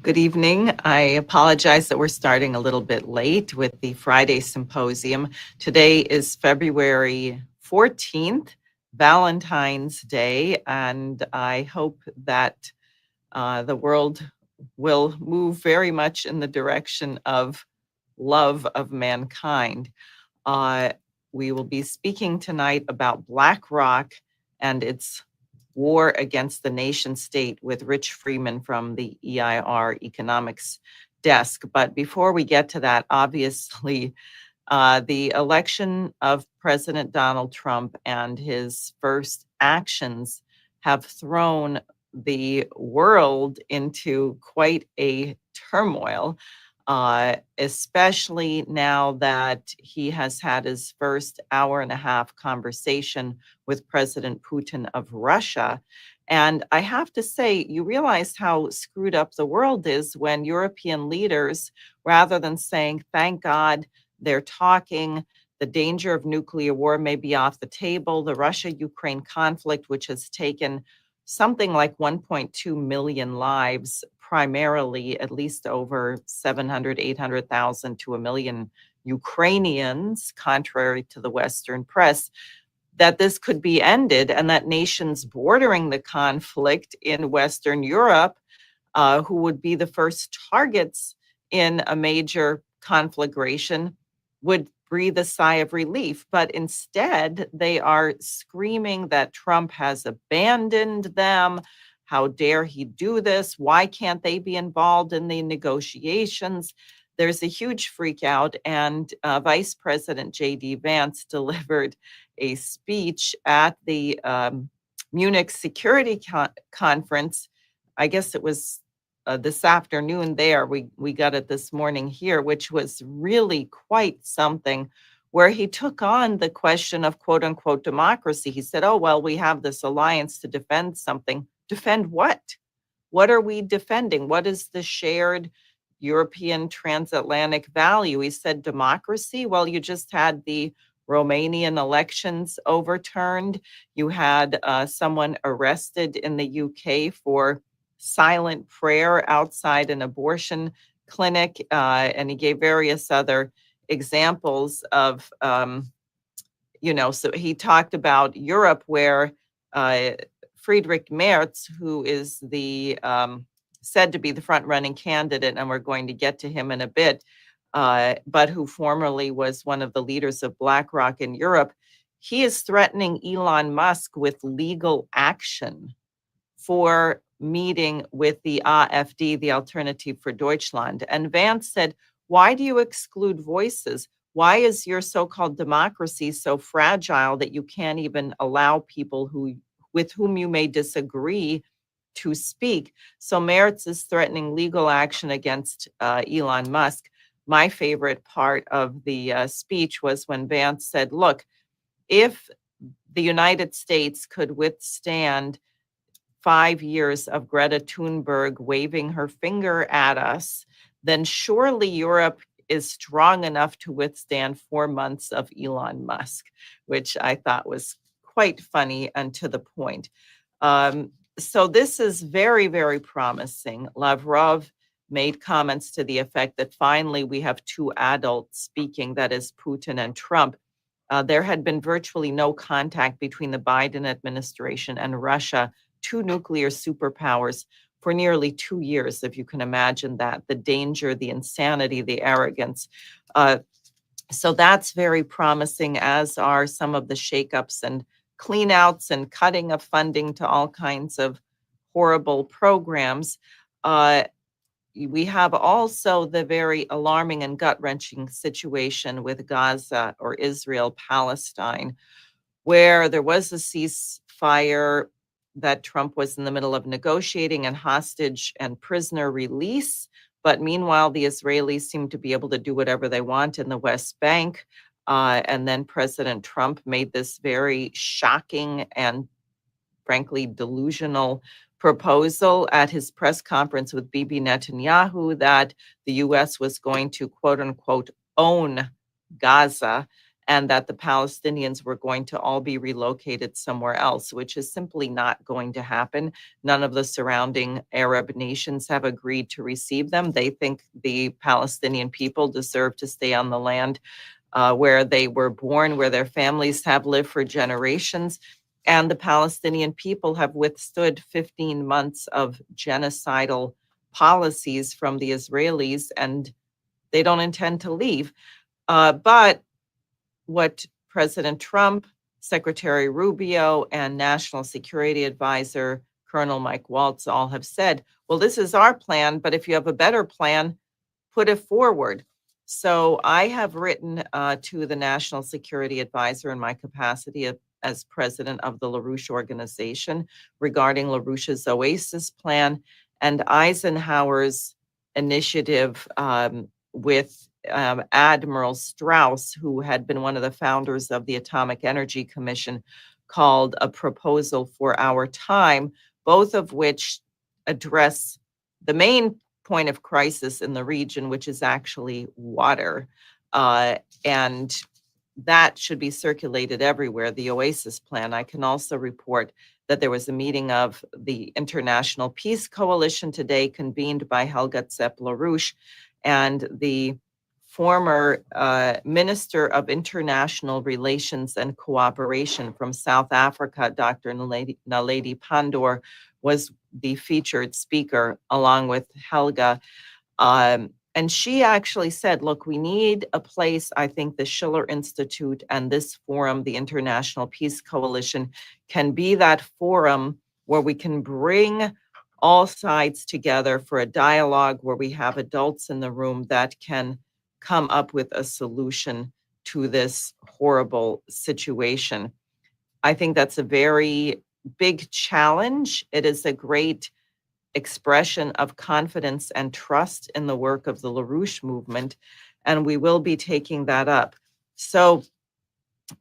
Good evening. I apologize that we're starting a little bit late with the Friday symposium. Today is February 14th, Valentine's Day, and I hope that the world will move very much in the direction of love of mankind. Uh, we will be speaking tonight about BlackRock and its war against the nation state with Rich Freeman from the EIR Economics desk. But before we get to that, obviously, the election of President Donald Trump and his first actions have thrown the world into quite a turmoil, especially now that he has had his first hour and a half conversation with President Putin of Russia. And I have to say, you realize how screwed up the world is when European leaders, rather than saying, thank God they're talking, the danger of nuclear war may be off the table, the Russia-Ukraine conflict, which has taken something like 1.2 million lives, primarily at least over 700, 800,000 to a million Ukrainians, contrary to the Western press, that this could be ended and that nations bordering the conflict in Western Europe, who would be the first targets in a major conflagration, would breathe a sigh of relief. But instead, they are screaming that Trump has abandoned them. How dare he do this? Why can't they be involved in the negotiations? There's a huge freak out, and Vice President J.D. Vance delivered a speech at the Munich Security Conference. I guess it was this afternoon there. We got it this morning here, which was really quite something, where he took on the question of quote unquote democracy. He said, oh, well, we have this alliance to defend something. Defend what? What are we defending? What is the shared European transatlantic value? He said democracy. Well, you just had the Romanian elections overturned. You had someone arrested in the UK for silent prayer outside an abortion clinic, and he gave various other examples of, so he talked about Europe, where Friedrich Merz, who is the said to be the front-running candidate, and we're going to get to him in a bit, but who formerly was one of the leaders of BlackRock in Europe, he is threatening Elon Musk with legal action for meeting with the AfD, the Alternative for Deutschland. And Vance said, why do you exclude voices? Why is your so-called democracy so fragile that you can't even allow people with whom you may disagree to speak? So Merz is threatening legal action against Elon Musk. My favorite part of the speech was when Vance said, look, if the United States could withstand 5 years of Greta Thunberg waving her finger at us, then surely Europe is strong enough to withstand 4 months of Elon Musk, which I thought was quite funny and to the point. So this is very, very promising. Lavrov made comments to the effect that finally we have two adults speaking, that is Putin and Trump. There had been virtually no contact between the Biden administration and Russia, two nuclear superpowers, for nearly 2 years, if you can imagine that, the danger, the insanity, the arrogance. So that's very promising, as are some of the shakeups and cleanouts and cutting of funding to all kinds of horrible programs. We have also the very alarming and gut-wrenching situation with Gaza, or Israel, Palestine, where there was a ceasefire that Trump was in the middle of negotiating, and hostage and prisoner release. But meanwhile, the Israelis seem to be able to do whatever they want in the West Bank. And then President Trump made this very shocking and frankly delusional proposal at his press conference with Bibi Netanyahu that the U.S. was going to, quote unquote, own Gaza. and that the Palestinians were going to all be relocated somewhere else, which is simply not going to happen. None of the surrounding Arab nations have agreed to receive them. They think the Palestinian people deserve to stay on the land where they were born, where their families have lived for generations. And the Palestinian people have withstood 15 months of genocidal policies from the Israelis, and they don't intend to leave. But what President Trump, Secretary Rubio, and National Security Advisor Colonel Mike Waltz all have said, well, this is our plan, but if you have a better plan, put it forward. So I have written to the National Security Advisor in my capacity as president of the LaRouche organization regarding LaRouche's Oasis plan and Eisenhower's initiative with Admiral Strauss, who had been one of the founders of the Atomic Energy Commission, called A Proposal for Our Time, both of which address the main point of crisis in the region, which is actually water. And that should be circulated everywhere, the Oasis Plan. I can also report that there was a meeting of the International Peace Coalition today, convened by Helga Tsepp-LaRouche, and the former Minister of International Relations and Cooperation from South Africa, Dr. Naledi Pandor, was the featured speaker along with Helga. And she actually said, look, we need a place. I think the Schiller Institute and this forum, the International Peace Coalition, can be that forum where we can bring all sides together for a dialogue where we have adults in the room that can come up with a solution to this horrible situation. I think that's a very big challenge. It is a great expression of confidence and trust in the work of the LaRouche movement, and we will be taking that up. So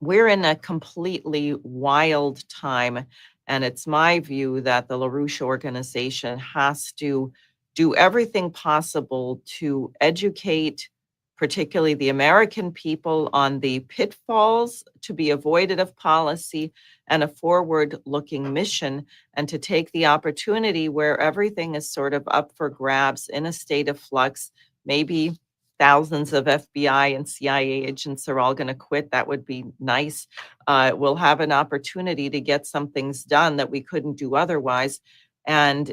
we're in a completely wild time, and it's my view that the LaRouche organization has to do everything possible to educate particularly the American people on the pitfalls to be avoided of policy and a forward-looking mission, and to take the opportunity where everything is sort of up for grabs in a state of flux. Maybe thousands of FBI and CIA agents are all going to quit. That would be nice. We'll have an opportunity to get some things done that we couldn't do otherwise. And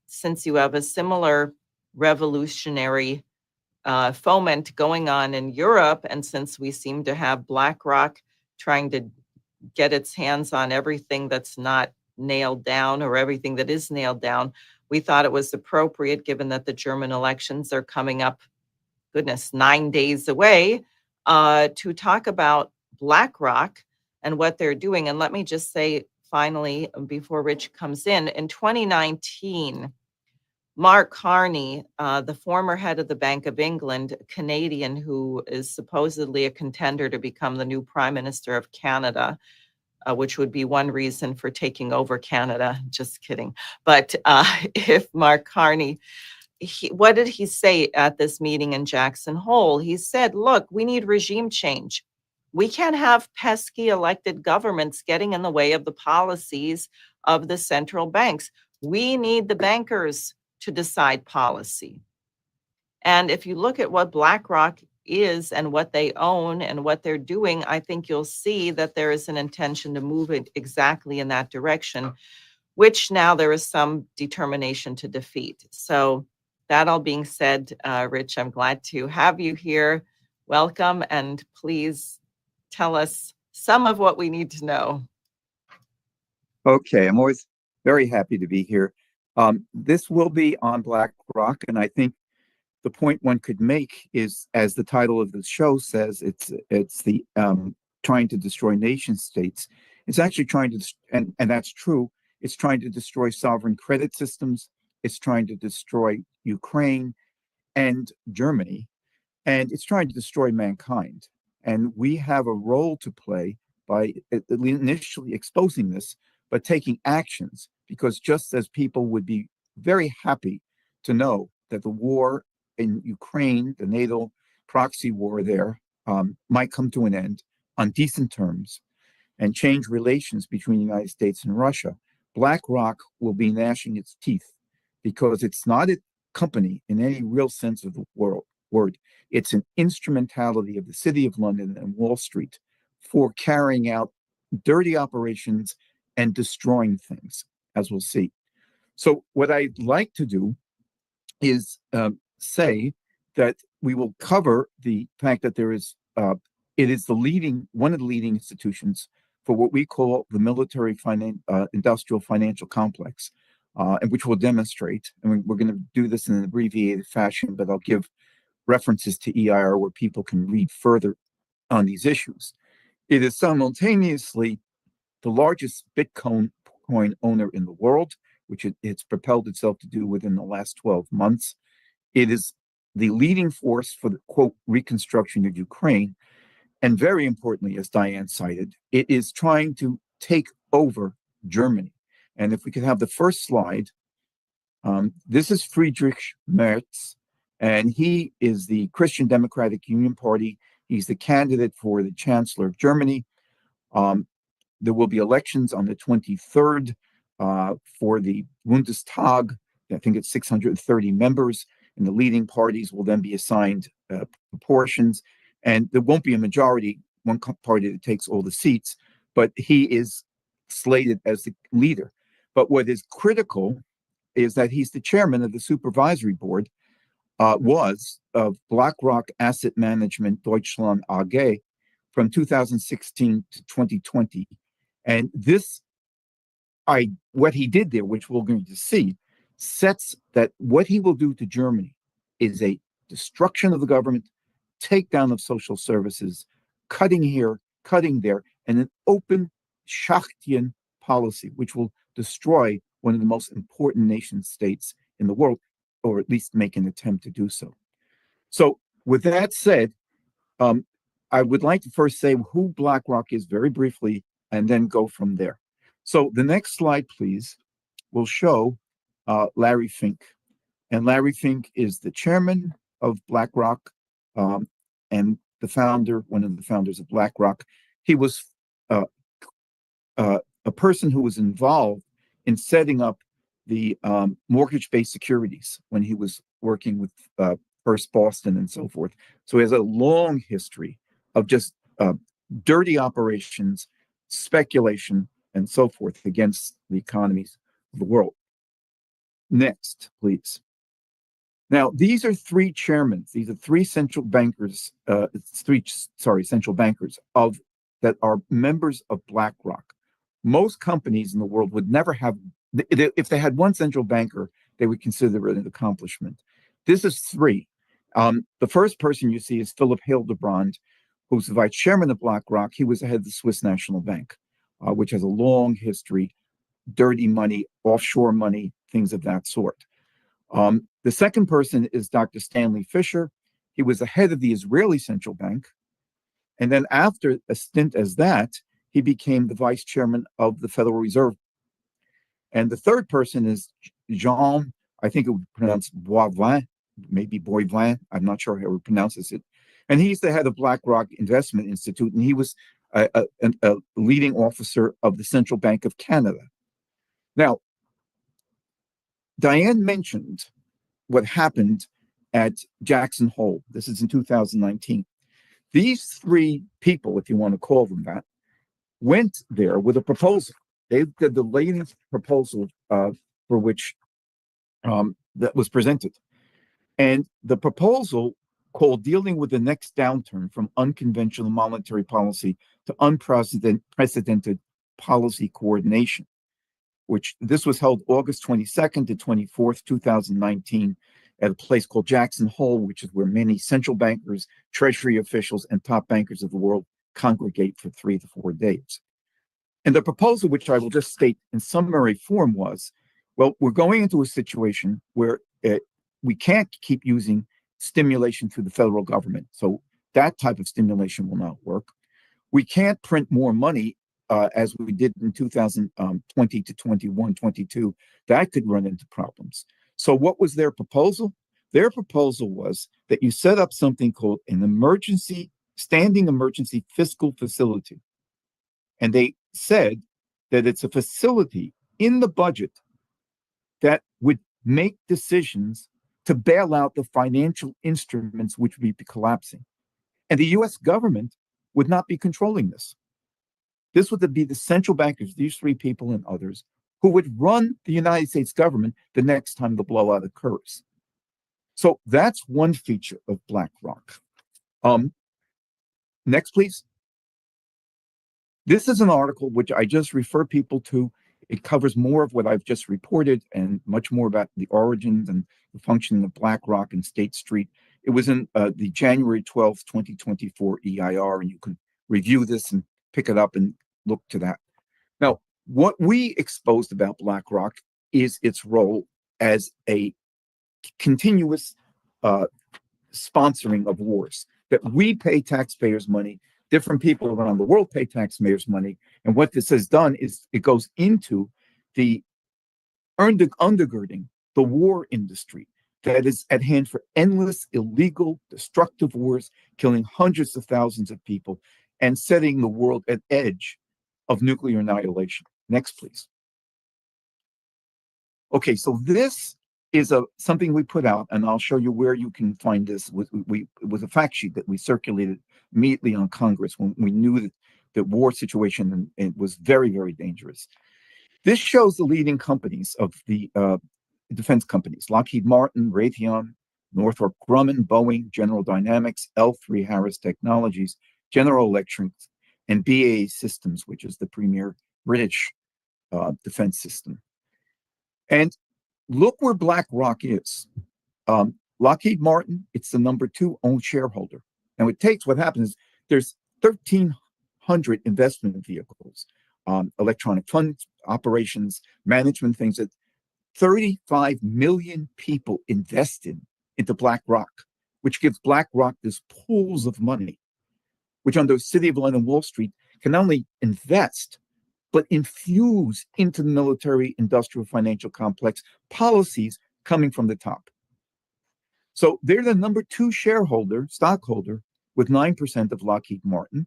since you have a similar revolutionary foment going on in Europe, and since we seem to have BlackRock trying to get its hands on everything that's not nailed down or everything that is nailed down, we thought it was appropriate, given that the German elections are coming up, 9 days away, to talk about BlackRock and what they're doing. And let me just say, finally, before Rich comes in 2019, Mark Carney, the former head of the Bank of England, Canadian, who is supposedly a contender to become the new Prime Minister of Canada, which would be one reason for taking over Canada. Just kidding. But if Mark Carney, what did he say at this meeting in Jackson Hole? He said, look, we need regime change. We can't have pesky elected governments getting in the way of the policies of the central banks. We need the bankers to decide policy. And if you look at what BlackRock is and what they own and what they're doing, I think you'll see that there is an intention to move it exactly in that direction, which now there is some determination to defeat. So that all being said, Rich, I'm glad to have you here. Welcome, and please tell us some of what we need to know. Okay, I'm always very happy to be here. This will be on BlackRock, and I think the point one could make is, as the title of the show says, it's the trying to destroy nation states. It's actually trying to, and that's true. It's trying to destroy sovereign credit systems. It's trying to destroy Ukraine and Germany, and it's trying to destroy mankind. And we have a role to play by initially exposing this, but taking actions, because just as people would be very happy to know that the war in Ukraine, the NATO proxy war there, might come to an end on decent terms and change relations between the United States and Russia, BlackRock will be gnashing its teeth because it's not a company in any real sense of the word. It's an instrumentality of the City of London and Wall Street for carrying out dirty operations and destroying things, as we'll see. So what I'd like to do is say that we will cover the fact that it is one of the leading institutions for what we call the military industrial financial complex, and which we'll demonstrate. And we're going to do this in an abbreviated fashion, but I'll give references to EIR where people can read further on these issues. It is simultaneously the largest Bitcoin owner in the world, which it's propelled itself to do within the last 12 months. It is the leading force for the, quote, reconstruction of Ukraine. And very importantly, as Diane cited, it is trying to take over Germany. And if we could have the first slide, this is Friedrich Merz, and he is the Christian Democratic Union Party. He's the candidate for the Chancellor of Germany. There will be elections on the 23rd for the Bundestag. I think it's 630 members, and the leading parties will then be assigned proportions. And there won't be a majority, one party that takes all the seats, but he is slated as the leader. But what is critical is that he's the chairman of the supervisory board, was of BlackRock Asset Management Deutschland AG from 2016 to 2020. And what he did there, which we're going to see, sets that what he will do to Germany is a destruction of the government, takedown of social services, cutting here, cutting there, and an open Schachtian policy, which will destroy one of the most important nation states in the world, or at least make an attempt to do so. So with that said, I would like to first say who BlackRock is very briefly, and then go from there. So the next slide, please, will show Larry Fink. And Larry Fink is the chairman of BlackRock, and one of the founders of BlackRock. He was a person who was involved in setting up the mortgage-based securities when he was working with First Boston and so forth. So he has a long history of just dirty operations, speculation, and so forth against the economies of the world. Next, please. Now, these are three chairmen. These are three central bankers, central bankers that are members of BlackRock. Most companies in the world would never have, if they had one central banker, they would consider it an accomplishment. This is three. The first person you see is Philip Hildebrand, who's the vice chairman of BlackRock. He was the head of the Swiss National Bank, which has a long history, dirty money, offshore money, things of that sort. The second person is Dr. Stanley Fischer. He was the head of the Israeli Central Bank. And then after a stint as that, he became the vice chairman of the Federal Reserve. And the third person is Jean, I think it would be pronounced Boivin, maybe Boivin, I'm not sure how he pronounces it. And he's the head of BlackRock Investment Institute, and he was a leading officer of the Central Bank of Canada. Now, Diane mentioned what happened at Jackson Hole. This is in 2019. These three people, if you want to call them that, went there with a proposal. They did the latest proposal for which that was presented. And the proposal called dealing with the next downturn from unconventional monetary policy to unprecedented policy coordination, which this was held August 22nd to 24th, 2019 at a place called Jackson Hole, which is where many central bankers, treasury officials, and top bankers of the world congregate for 3 to 4 days. And the proposal, which I will just state in summary form, was, well, we're going into a situation where we can't keep using stimulation through the federal government. So that type of stimulation will not work. We can't print more money as we did in 2020 to 21, 22. That could run into problems. So what was their proposal? Their proposal was that you set up something called an emergency standing emergency fiscal facility. And they said that it's a facility in the budget that would make decisions to bail out the financial instruments which would be collapsing. And the US government would not be controlling this. This would be the central bankers, these three people and others, who would run the United States government the next time the blowout occurs. So that's one feature of BlackRock. Next, please. This is an article which I just refer people to. It covers more of what I've just reported and much more about the origins and the functioning of BlackRock and State Street. It was in the January 12th, 2024 EIR, and you can review this and pick it up and look to that. Now, what we exposed about BlackRock is its role as a continuous sponsoring of wars, that we pay taxpayers money, different people around the world pay taxpayers money, and what this has done is it goes into the undergirding the war industry that is at hand for endless, illegal, destructive wars, killing hundreds of thousands of people, and setting the world at edge of nuclear annihilation. Next, please. Okay, so this is something we put out, and I'll show you where you can find this. It was a fact sheet that we circulated immediately on Congress when we knew that the war situation and it was very, very dangerous. This shows the leading companies of the defense companies: Lockheed Martin, Raytheon, Northrop Grumman, Boeing, General Dynamics, L3Harris Technologies, General Electric, and BAE Systems, which is the premier British defense system. And look where BlackRock is. Lockheed Martin, it's the number 2 owned shareholder. And what happens is there's 1,300 investment vehicles, electronic fund operations, management things that 35 million people invested into BlackRock, which gives BlackRock this pools of money, which on the City of London, Wall Street, can not only invest, but infuse into the military, industrial, financial complex policies coming from the top. So they're the number 2 stockholder, with 9% of Lockheed Martin.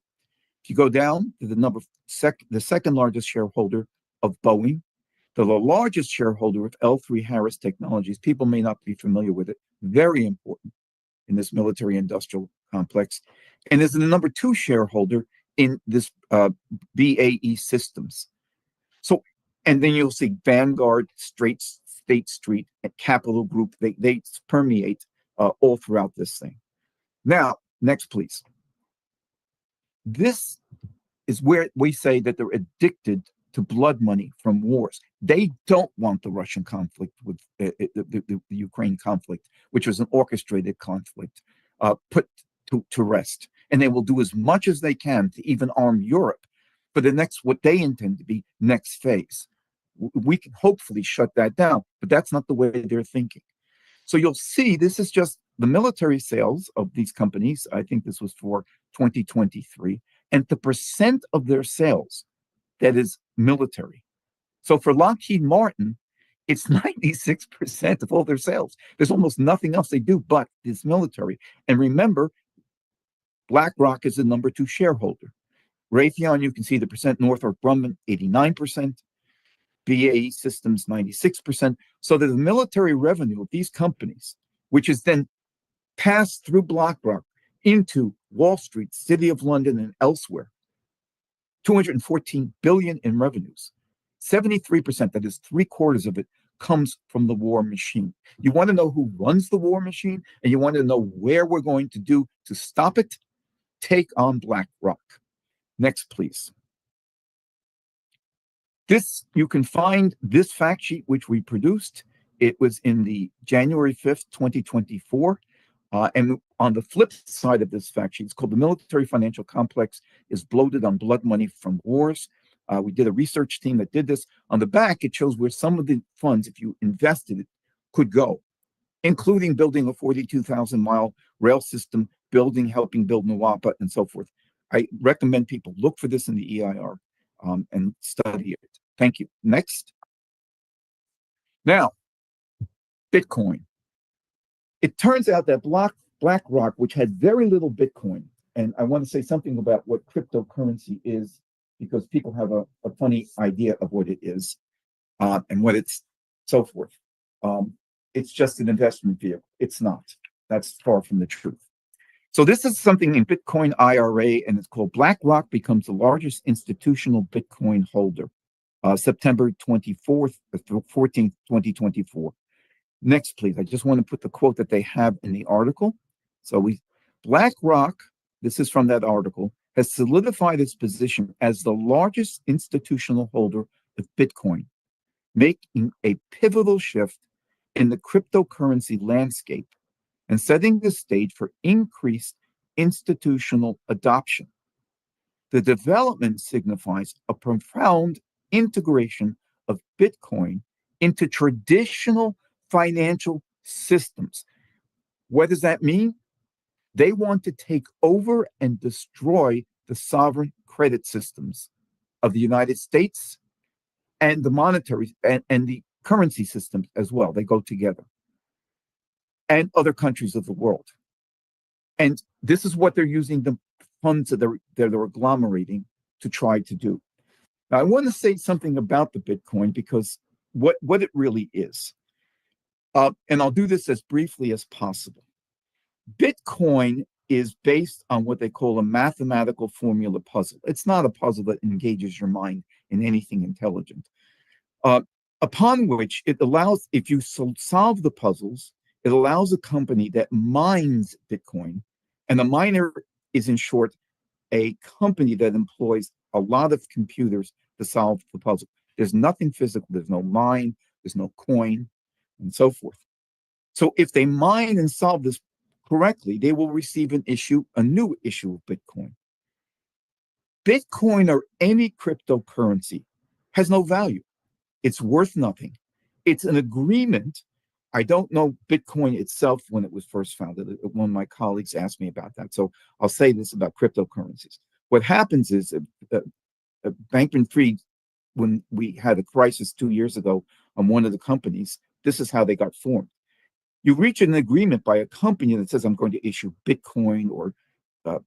If you go down to the second largest shareholder of Boeing, the largest shareholder of L3Harris Technologies, people may not be familiar with it, very important in this military industrial complex, and is the number 2 shareholder in this BAE Systems. So, and then you'll see Vanguard, State Street, and Capital Group. They permeate all throughout this thing. Now, next, please. This is where we say that they're addicted to blood money from wars. They don't want the Russian conflict with the Ukraine conflict, which was an orchestrated conflict, put to rest. And they will do as much as they can to even arm Europe for what they intend to be next phase. We can hopefully shut that down, but that's not the way they're thinking. So you'll see this is just the military sales of these companies. I think this was for 2023, and the percent of their sales that is military. So for Lockheed Martin, it's 96% of all their sales. There's almost nothing else they do but this military. And remember, BlackRock is the number 2 shareholder. Raytheon, you can see the percent. Northrop Grumman, 89%. BAE Systems, 96%. So that the military revenue of these companies, which is then passed through BlackRock into Wall Street, City of London, and elsewhere, 214 billion in revenues. 73%, that is 3/4 of it, comes from the war machine. You want to know who runs the war machine, and you want to know where we're going to do to stop it? Take on BlackRock. Next, please. You can find this fact sheet, which we produced. It was in the January 5th, 2024. And on the flip side of this fact sheet, it's called "The Military Financial Complex is Bloated on Blood Money from Wars." We did a research team that did this. On the back, it shows where some of the funds, if you invested it, could go, including building a 42,000-mile rail system, helping build Nawapa, and so forth. I recommend people look for this in the EIR and study it. Thank you. Next. Now, Bitcoin. It turns out that BlackRock, which had very little Bitcoin And I want to say something about what cryptocurrency is, because people have a funny idea of what it is and what it's so forth. It's just an investment vehicle. It's not. That's far from the truth. So this is something in Bitcoin IRA, and it's called BlackRock becomes the largest institutional Bitcoin holder, September 14th, 2024. Next, please. I just want to put the quote that they have in the article. So BlackRock, this is from that article, has solidified its position as the largest institutional holder of Bitcoin, making a pivotal shift in the cryptocurrency landscape and setting the stage for increased institutional adoption. The development signifies a profound integration of Bitcoin into traditional financial systems. What does that mean? They want to take over and destroy the sovereign credit systems of the United States and the monetary and the currency systems as well. They go together. And other countries of the world. And this is what they're using the funds that they're agglomerating to try to do. Now, I want to say something about the Bitcoin, because what it really is. And I'll do this as briefly as possible. Bitcoin is based on what they call a mathematical formula puzzle. It's not a puzzle that engages your mind in anything intelligent. Upon which it allows, if you solve the puzzles, it allows a company that mines Bitcoin, and a miner is, in short, a company that employs a lot of computers to solve the puzzle. There's nothing physical. There's no mine. There's no coin, and so forth. So if they mine and solve this correctly, they will receive a new issue of Bitcoin. Bitcoin or any cryptocurrency has no value. It's worth nothing. It's an agreement. I don't know Bitcoin itself when it was first founded. One of my colleagues asked me about that. So I'll say this about cryptocurrencies. What happens is Bankman-Fried, when we had a crisis 2 years ago on one of the companies, this is how they got formed. You reach an agreement by a company that says, I'm going to issue Bitcoin or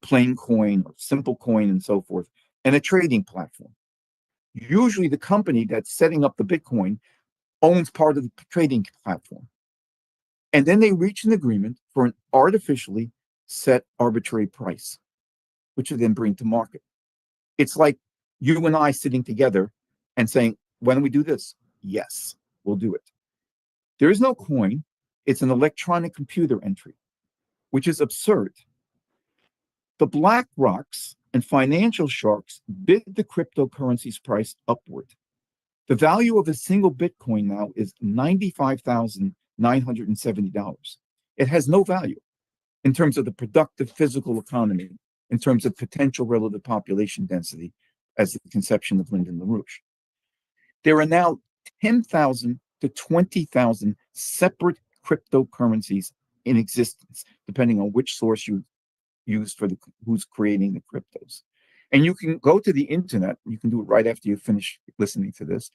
plain coin or simple coin and so forth, and a trading platform. Usually the company that's setting up the Bitcoin owns part of the trading platform. And then they reach an agreement for an artificially set arbitrary price, which they then bring to market. It's like you and I sitting together and saying, why don't we do this? Yes, we'll do it. There is no coin. It's an electronic computer entry, which is absurd. The BlackRock's and financial sharks bid the cryptocurrency's price upward. The value of a single Bitcoin now is $95,970. It has no value in terms of the productive physical economy, in terms of potential relative population density, as the conception of Lyndon LaRouche. There are now 10,000 to 20,000 separate cryptocurrencies in existence, depending on which source you use for who's creating the cryptos. And you can go to the internet, you can do it right after you finish listening to this,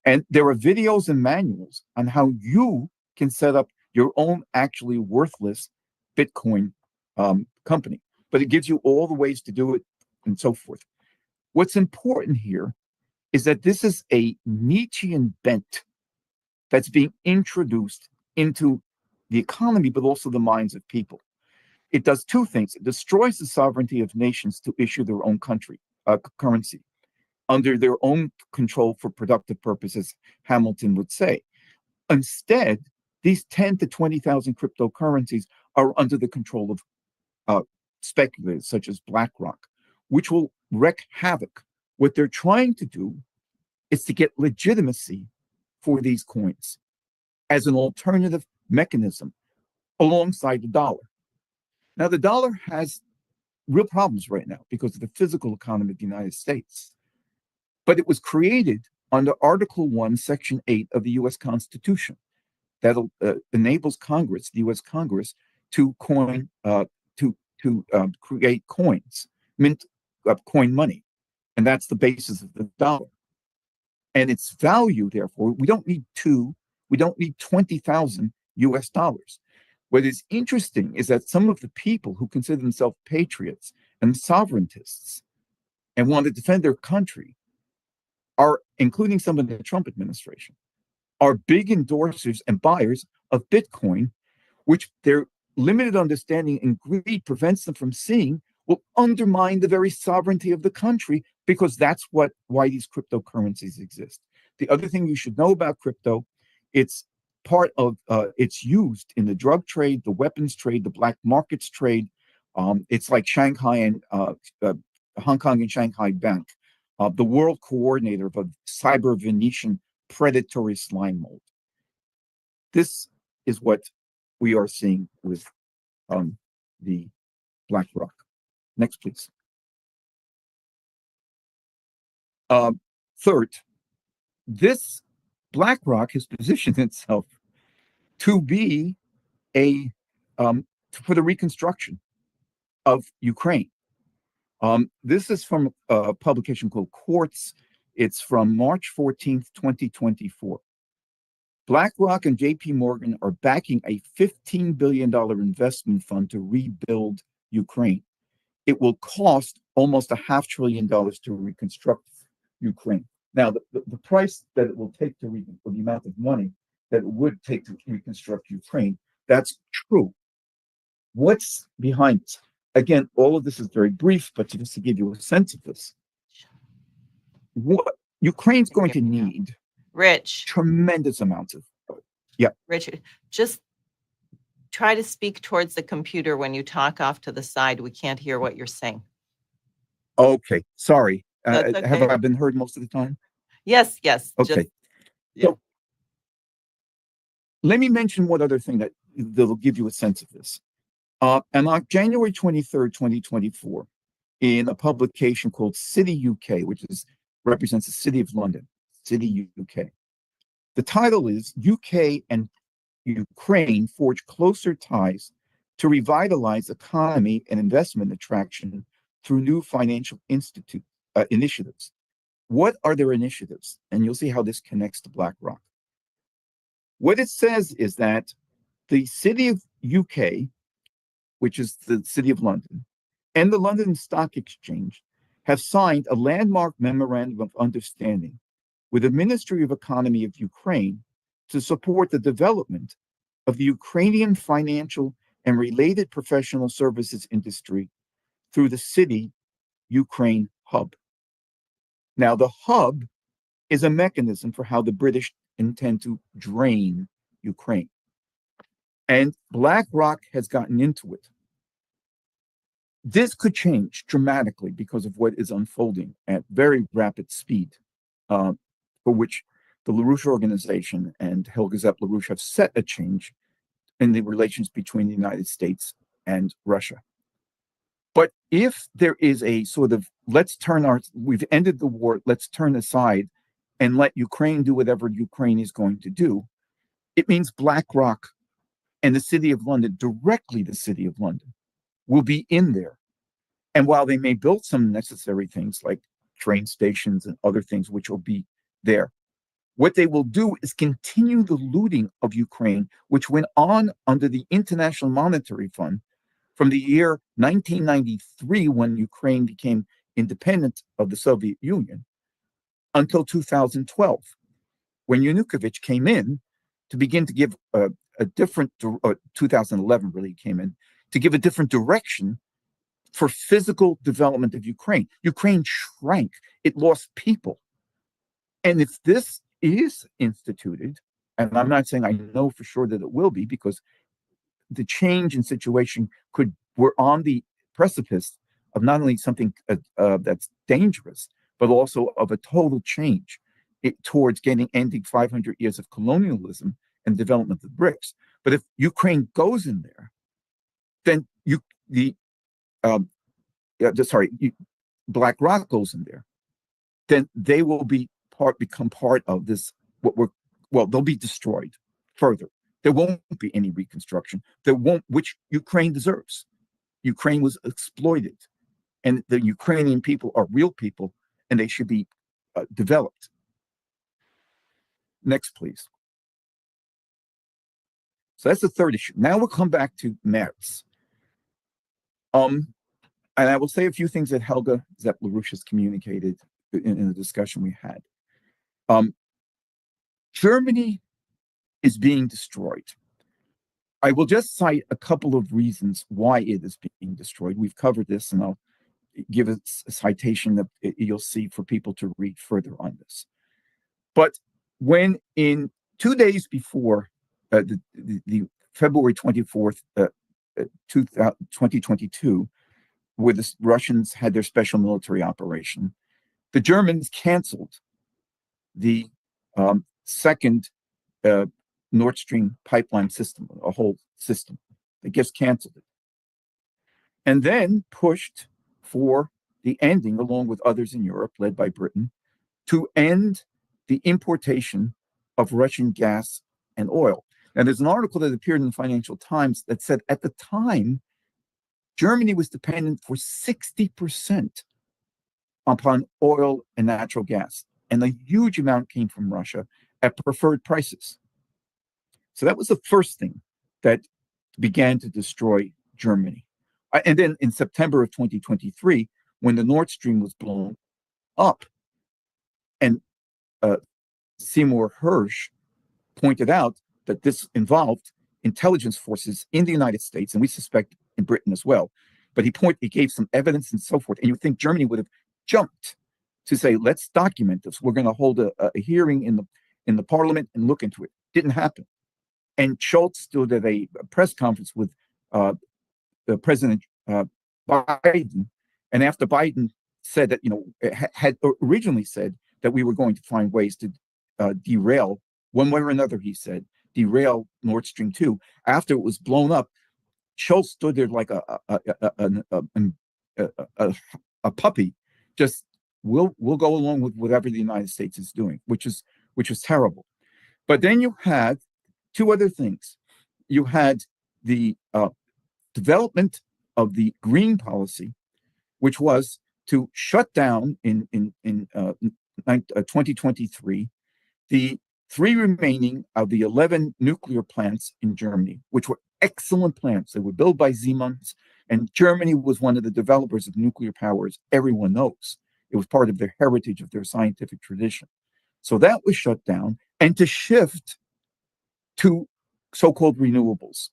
and there are videos and manuals on how you can set up your own actually worthless Bitcoin company. But it gives you all the ways to do it and so forth. What's important here is that this is a Nietzschean bent that's being introduced into the economy, but also the minds of people. It does two things. It destroys the sovereignty of nations to issue their own currency under their own control for productive purposes, Hamilton would say. Instead, these 10 to 20,000 cryptocurrencies are under the control of speculators such as BlackRock, which will wreak havoc. What they're trying to do is to get legitimacy for these coins as an alternative mechanism alongside the dollar. Now, the dollar has real problems right now because of the physical economy of the United States. But it was created under Article 1, Section 8 of the U.S. Constitution that enables Congress, the U.S. Congress, to create coins, mint coin money. And that's the basis of the dollar. And its value, therefore, we don't need 20,000 US dollars. What is interesting is that some of the people who consider themselves patriots and sovereigntists and want to defend their country are, including some of the Trump administration, are big endorsers and buyers of Bitcoin, which their limited understanding and greed prevents them from seeing will undermine the very sovereignty of the country, because that's why these cryptocurrencies exist. The other thing you should know about crypto, it's part of it's used in the drug trade, the weapons trade, the black markets trade. It's like Shanghai and Hong Kong and Shanghai Bank, the world coordinator of a cyber Venetian predatory slime mold. This is what we are seeing with the BlackRock. Next, please. Third, this BlackRock has positioned itself to be for the reconstruction of Ukraine. This is from a publication called Quartz. It's from March 14th, 2024. BlackRock and JP Morgan are backing a $15 billion investment fund to rebuild Ukraine. It will cost almost $500 billion to reconstruct Ukraine. Now, the price that it will take to or the amount of money that it would take to reconstruct Ukraine, that's true. What's behind this? Again, all of this is very brief, but just to give you a sense of this, what Ukraine's going to need Rich. tremendous amounts of, Richard, just try to speak towards the computer when you talk off to the side. We can't hear what you're saying. Okay, sorry. Okay. Have I been heard most of the time? Yes. Okay. So let me mention one other thing that'll give you a sense of this. And on January 23rd, 2024, in a publication called City UK, which represents the City of London, City UK. The title is UK and Ukraine Forge Closer Ties to Revitalize Economy and Investment Attraction Through New Financial Initiatives. What are their initiatives? And you'll see how this connects to BlackRock. What it says is that the City of UK, which is the City of London, and the London Stock Exchange have signed a landmark memorandum of understanding with the Ministry of Economy of Ukraine to support the development of the Ukrainian financial and related professional services industry through the City Ukraine Hub. Now, the hub is a mechanism for how the British intend to drain Ukraine. And BlackRock has gotten into it. This could change dramatically because of what is unfolding at very rapid speed, for which the LaRouche organization and Helga Zepp LaRouche have set a change in the relations between the United States and Russia. But if there is a sort of, we've ended the war, let's turn aside and let Ukraine do whatever Ukraine is going to do, it means BlackRock and the City of London, directly the City of London, will be in there. And while they may build some necessary things like train stations and other things which will be there, what they will do is continue the looting of Ukraine, which went on under the International Monetary Fund from the year 1993, when Ukraine became independent of the Soviet Union, until 2012, when Yanukovych came in to begin to give a different, 2011 really came in, to give a different direction for physical development of Ukraine. Ukraine shrank. It lost people. And if this is instituted, and I'm not saying I know for sure that it will be, because the change in situation we're on the precipice of not only something that's dangerous, but also of a total change towards ending 500 years of colonialism and development of BRICS. But if Ukraine goes in there, then BlackRock goes in there, then they will become part of this. They'll be destroyed further. There won't be any reconstruction. Which Ukraine deserves. Ukraine was exploited, and the Ukrainian people are real people, and they should be developed. Next, please. So that's the third issue. Now we'll come back to Merz. And I will say a few things that Helga Zepp-LaRouche has communicated in the discussion we had. Germany is being destroyed. I will just cite a couple of reasons why it is being destroyed. We've covered this, and I'll give a citation that you'll see for people to read further on this. But when in 2 days before the February 24th, 2022, where the Russians had their special military operation, the Germans canceled the second Nord Stream pipeline system, a whole system. They just canceled it. And then pushed for the ending, along with others in Europe, led by Britain, to end the importation of Russian gas and oil. And there's an article that appeared in the Financial Times that said at the time, Germany was dependent for 60% upon oil and natural gas. And a huge amount came from Russia at preferred prices. So that was the first thing that began to destroy Germany. And then in September of 2023, when the Nord Stream was blown up, and Seymour Hersh pointed out that this involved intelligence forces in the United States, and we suspect in Britain as well. But he gave some evidence and so forth. And you think Germany would have jumped to say, let's document this. We're going to hold a hearing in the parliament and look into it. Didn't happen. And Schultz stood at a press conference with President Biden. And after Biden said that, had originally said that we were going to find ways to derail, one way or another, he said, derail Nord Stream 2. After it was blown up, Schultz stood there like a puppy. Just we'll go along with whatever the United States is doing, which was terrible. But then you had two other things. You had the development of the green policy, which was to shut down in 2023 the 3 remaining of the 11 nuclear plants in Germany, which were excellent plants. They were built by Siemens, and Germany was one of the developers of nuclear power, as everyone knows. It was part of their heritage, of their scientific tradition. So that was shut down, and to shift to so-called renewables,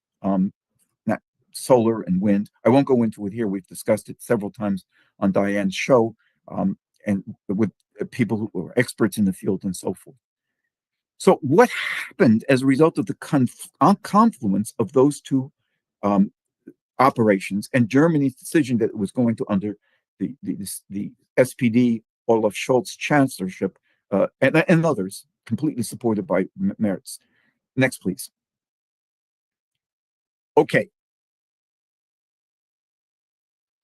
solar and wind. I won't go into it here. We've discussed it several times on Diane's show, and with people who are experts in the field and so forth. So what happened as a result of the confluence of those two operations and Germany's decision that it was going to, under the SPD, Olaf Scholz chancellorship, and others, completely supported by Merz. Next, please. Okay.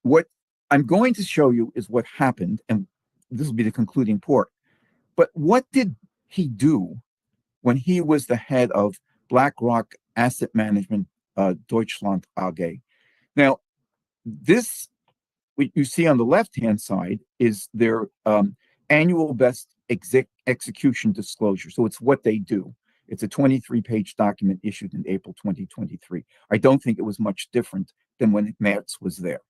What I'm going to show you is what happened, and this will be the concluding part. But what did he do when he was the head of BlackRock Asset Management Deutschland AG? Now, this, what you see on the left-hand side, is their annual best execution disclosure. So it's what they do. It's a 23-page document issued in April 2023. I don't think it was much different than when Merz was there.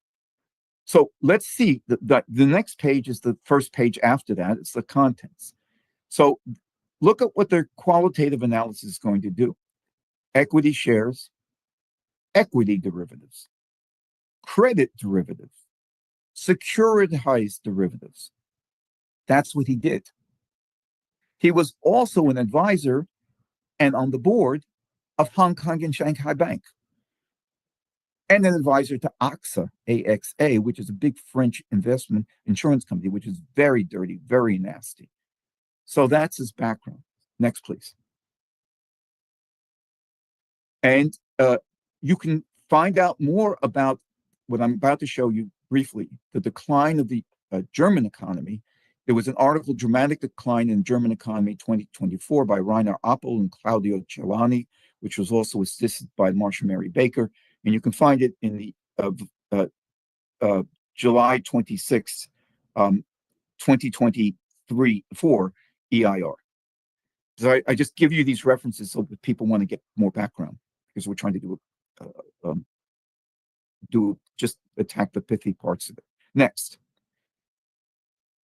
So let's see. The next page is the first page after that. It's the contents. So look at what their qualitative analysis is going to do. Equity shares, equity derivatives, credit derivatives, securitized derivatives. That's what he did. He was also an advisor and on the board of Hong Kong and Shanghai Bank, and an advisor to AXA, AXA, which is a big French investment insurance company, which is very dirty, very nasty. So that's his background. Next, please. And you can find out more about what I'm about to show you briefly, the decline of the German economy. There was an article, Dramatic Decline in German Economy 2024 by Rainer Appel and Claudio Celani, which was also assisted by Marsha Mary Baker. And you can find it in the July 26, 2023 EIR. So I just give you these references so that people want to get more background, because we're trying to do just attack the pithy parts of it. Next.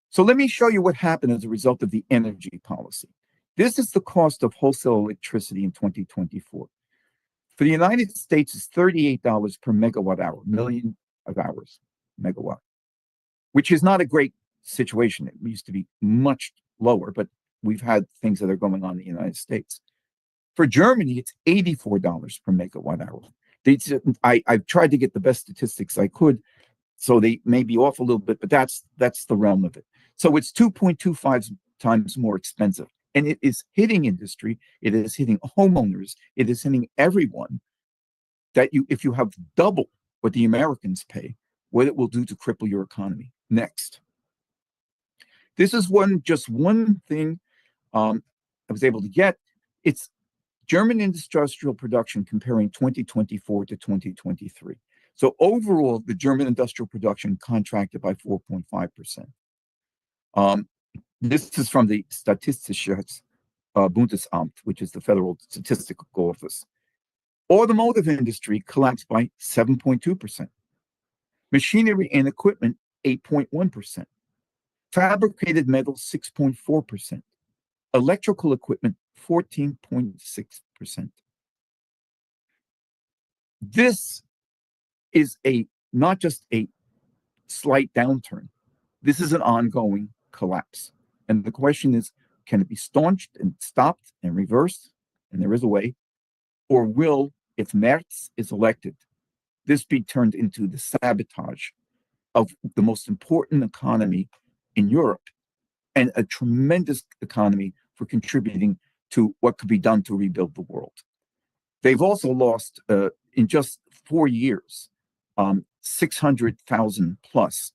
So let me show you what happened as a result of the energy policy. This is the cost of wholesale electricity in 2024. For the United States, it's $38 per megawatt hour, million of hours, megawatt, which is not a great situation. It used to be much lower, but we've had things that are going on in the United States. For Germany, it's $84 per megawatt hour. I've tried to get the best statistics I could, so they may be off a little bit, but that's the realm of it. So it's 2.25 times more expensive. And it is hitting industry, it is hitting homeowners, it is hitting everyone, that if you have double what the Americans pay, what it will do to cripple your economy. Next. This is just one thing I was able to get. It's German industrial production comparing 2024 to 2023. So overall, the German industrial production contracted by 4.5%. This is from the Statistisches Bundesamt, which is the federal statistical office. Automotive industry collapsed by 7.2%. Machinery and equipment, 8.1%. Fabricated metals, 6.4%. Electrical equipment, 14.6%. This is not just a slight downturn. This is an ongoing collapse. And the question is, can it be staunched and stopped and reversed? And there is a way. Or will, if Merz is elected, this be turned into the sabotage of the most important economy in Europe and a tremendous economy for contributing to what could be done to rebuild the world? They've also lost, in just 4 years, 600,000 plus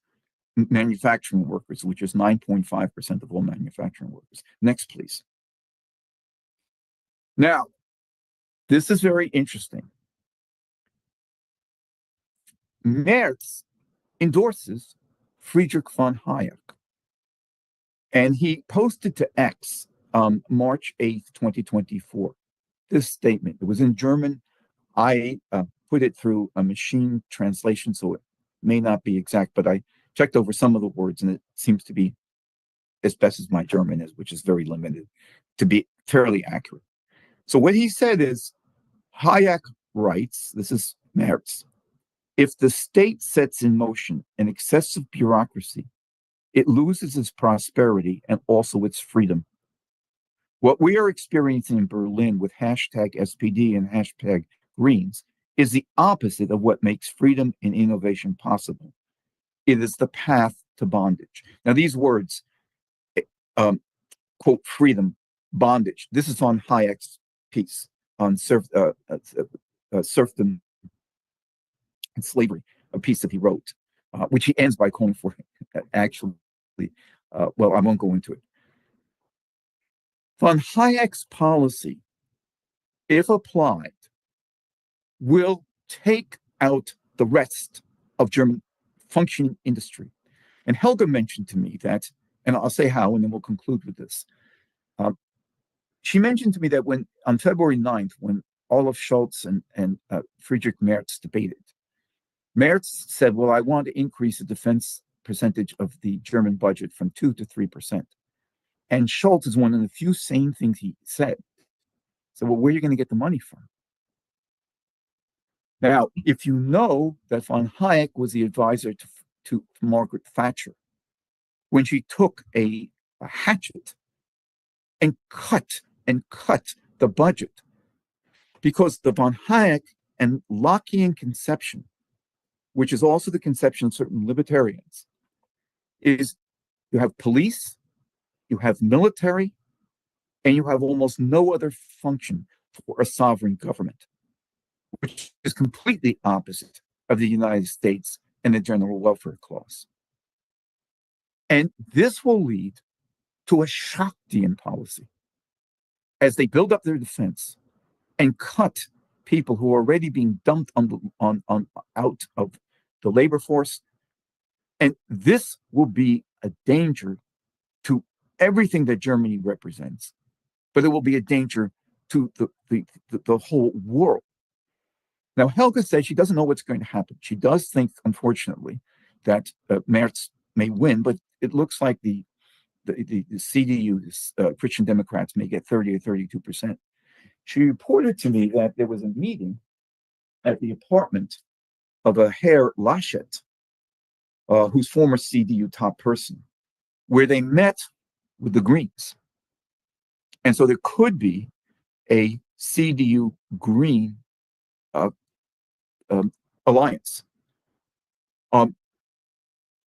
manufacturing workers, which is 9.5% of all manufacturing workers. Next, please. Now, this is very interesting. Merz endorses Friedrich von Hayek, and he posted to X March 8th, 2024, this statement. It was in German. I put it through a machine translation, so it may not be exact, but I checked over some of the words, and it seems to be, as best as my German is, which is very limited, to be fairly accurate. So what he said is, Hayek writes, this is Merz, if the state sets in motion an excessive bureaucracy, it loses its prosperity and also its freedom. What we are experiencing in Berlin with hashtag SPD and hashtag Greens is the opposite of what makes freedom and innovation possible. It is the path to bondage. Now, these words, quote, freedom, bondage. This is on Hayek's piece on serfdom and slavery, a piece that he wrote, which he ends by calling for, actually, well, I won't go into it. Von Hayek's policy, if applied, will take out the rest of German functioning industry. And Helga mentioned to me that, and I'll say how, and then we'll conclude with this. She mentioned to me that on February 9th, when Olaf Scholz and Friedrich Merz debated, Merz said, well, I want to increase the defense percentage of the German budget from 2 to 3%. And Scholz is one of the few sane things he said. So, well, where are you going to get the money from? Now, if you know that von Hayek was the advisor to Margaret Thatcher, when she took a hatchet and cut the budget, because the von Hayek and Lockean conception, which is also the conception of certain libertarians, is you have police, you have military, and you have almost no other function for a sovereign government, which is completely opposite of the United States and the General Welfare Clause. And this will lead to a Schachtian policy as they build up their defense and cut people who are already being dumped out of the labor force. And this will be a danger to everything that Germany represents, but it will be a danger to the whole world. Now, Helga says she doesn't know what's going to happen. She does think, unfortunately, that Merz may win, but it looks like the CDU, Christian Democrats, may get 30 or 32%. She reported to me that there was a meeting at the apartment of a Herr Laschet, who's former CDU top person, where they met with the Greens. And so there could be a CDU Green alliance.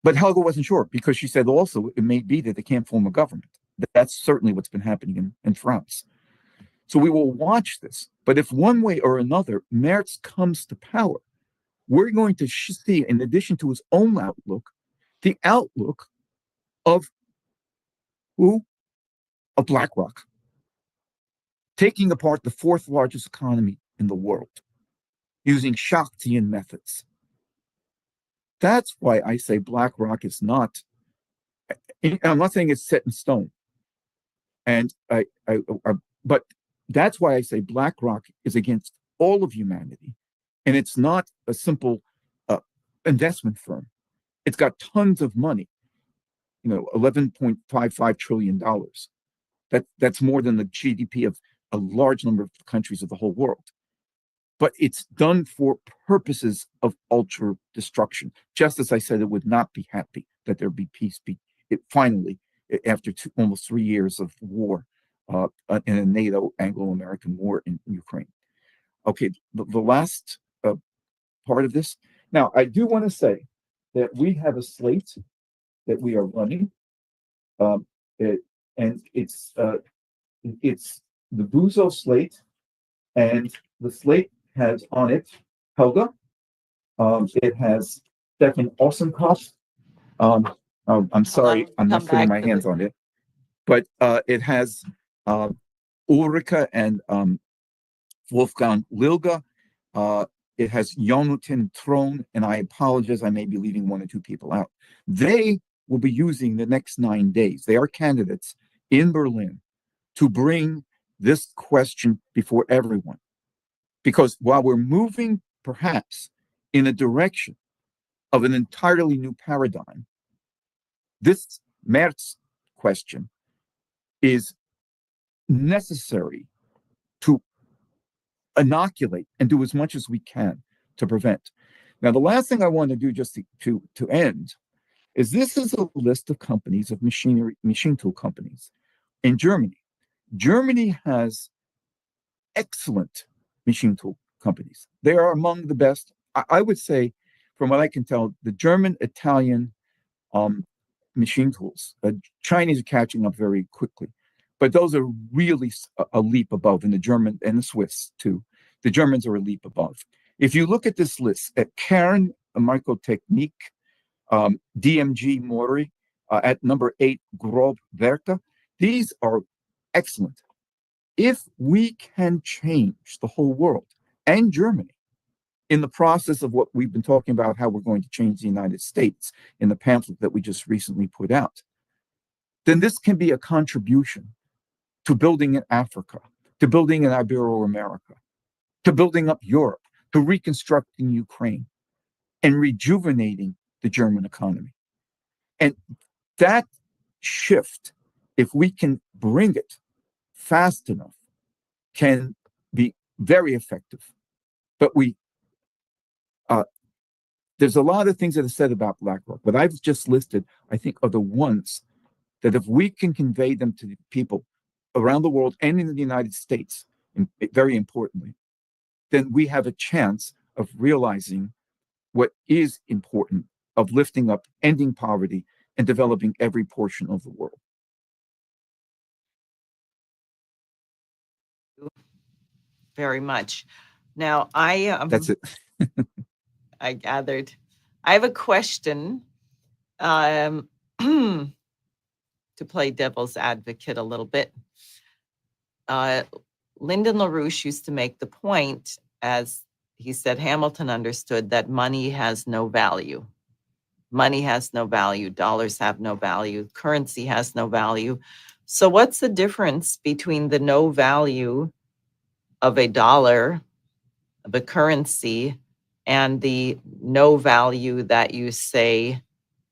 But Helga wasn't sure, because she said also it may be that they can't form a government. That's certainly what's been happening in France. So we will watch this. But if one way or another Merz comes to power, we're going to see, in addition to his own outlook, the outlook of who? Of BlackRock, taking apart the fourth largest economy in the world, using Shaktian methods. That's why I say BlackRock is not, I'm not saying it's set in stone. And but that's why I say BlackRock is against all of humanity. And it's not a simple investment firm. It's got tons of money, $11.55 trillion. That's more than the GDP of a large number of countries of the whole world. But it's done for purposes of ultra destruction. Just as I said, it would not be happy that there be peace. Finally, after almost 3 years of war, in a NATO Anglo-American war in Ukraine. Okay, the last part of this. Now, I do want to say that we have a slate that we are running, and it's the Buzo slate, and the slate has on it Helga. It has Stefan Ossenkopf. I'm sorry, I'm not putting my hands on it, but it has Ulrika and Wolfgang Lilga. It has Jonathan Throne, and I apologize, I may be leaving one or two people out. They will be using the next 9 days. They are candidates in Berlin to bring this question before everyone. Because while we're moving perhaps in a direction of an entirely new paradigm, this Merz question is necessary to inoculate and do as much as we can to prevent. Now, the last thing I want to do just to end is this is a list of companies, of machine tool companies in Germany. Germany has excellent machine tool companies. They are among the best. I would say, from what I can tell, the German, Italian machine tools. Chinese are catching up very quickly, but those are really a leap above, in the German and the Swiss too. The Germans are a leap above. If you look at this list, at Kern Microtechnik, DMG Mori, at number 8, Grob Werke, these are excellent. If we can change the whole world and Germany in the process of what we've been talking about, how we're going to change the United States in the pamphlet that we just recently put out, then this can be a contribution to building in Africa, to building in Ibero-America, to building up Europe, to reconstructing Ukraine, and rejuvenating the German economy. And that shift, if we can bring it fast enough, can be very effective. But there's a lot of things that are said about BlackRock. What I've just listed, I think, are the ones that if we can convey them to the people around the world and in the United States, and very importantly, then we have a chance of realizing what is important, of lifting up, ending poverty, and developing every portion of the world. Very much. Now, That's it. I gathered. I have a question to play devil's advocate a little bit. Lyndon LaRouche used to make the point, as he said, Hamilton understood that money has no value. Money has no value. Dollars have no value. Currency has no value. So what's the difference between the no value of a dollar the currency and the no value that you say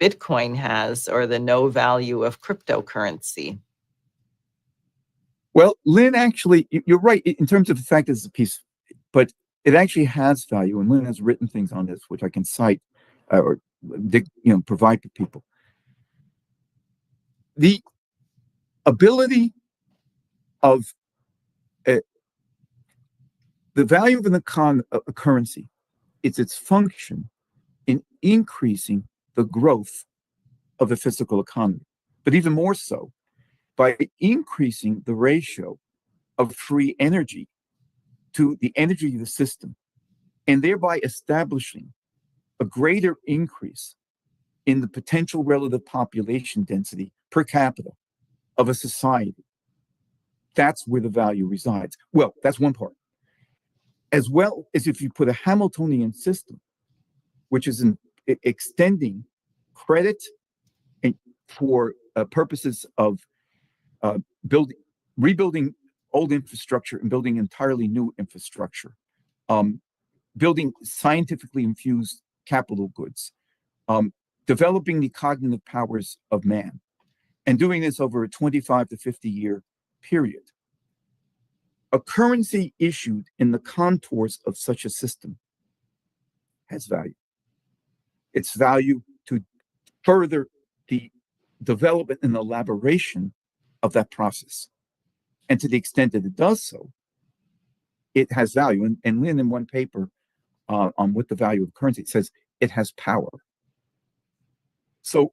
Bitcoin has, or the no value of cryptocurrency? Well, Lynn, actually, you're right in terms of the fact that it's a piece, but it actually has value. And Lynn has written things on this, which I can cite or provide to people. The ability of the value of a currency, it's its function in increasing the growth of the physical economy, but even more so by increasing the ratio of free energy to the energy of the system, and thereby establishing a greater increase in the potential relative population density per capita of a society. That's where the value resides. Well, that's one part. As well as if you put a Hamiltonian system, which is extending credit for purposes of rebuilding old infrastructure and building entirely new infrastructure, building scientifically infused capital goods, developing the cognitive powers of man, and doing this over a 25 to 50 year period. A currency issued in the contours of such a system has value. Its value to further the development and elaboration of that process. And to the extent that it does so, it has value. And Lynn, in one paper on what the value of currency, it says it has power. So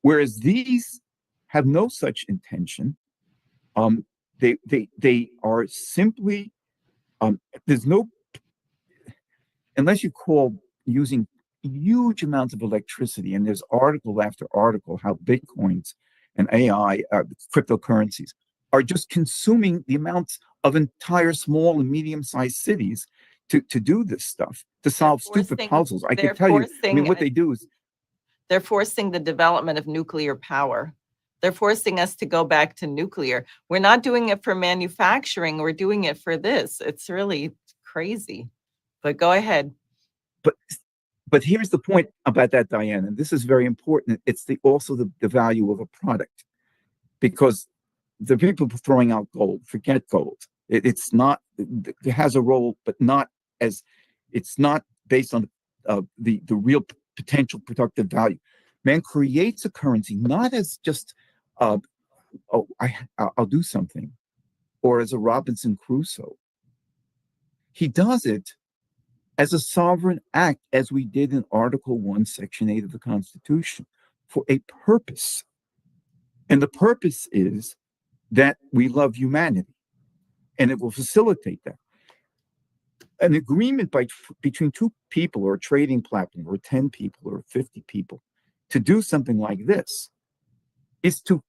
whereas these have no such intention, they are simply, there's no, unless you call using huge amounts of electricity, and there's article after article how Bitcoins and AI, cryptocurrencies, are just consuming the amounts of entire small and medium-sized cities to do this stuff, to solve stupid puzzles. I can tell you, I mean, what they do is they're forcing the development of nuclear power. They're forcing us to go back to nuclear. We're not doing it for manufacturing. We're doing it for this. It's really crazy. But go ahead. But here's the point about that, Diane, and this is very important. It's also the value of a product, because the people throwing out gold forget gold. It's not. It has a role, but not as. It's not based on the real potential productive value. Man creates a currency not as just I'll do something, or as a Robinson Crusoe. He does it as a sovereign act, as we did in Article 1, Section 8 of the Constitution, for a purpose. And the purpose is that we love humanity, and it will facilitate that. An agreement between two people, or a trading platform, or 10 people, or 50 people, to do something like this is to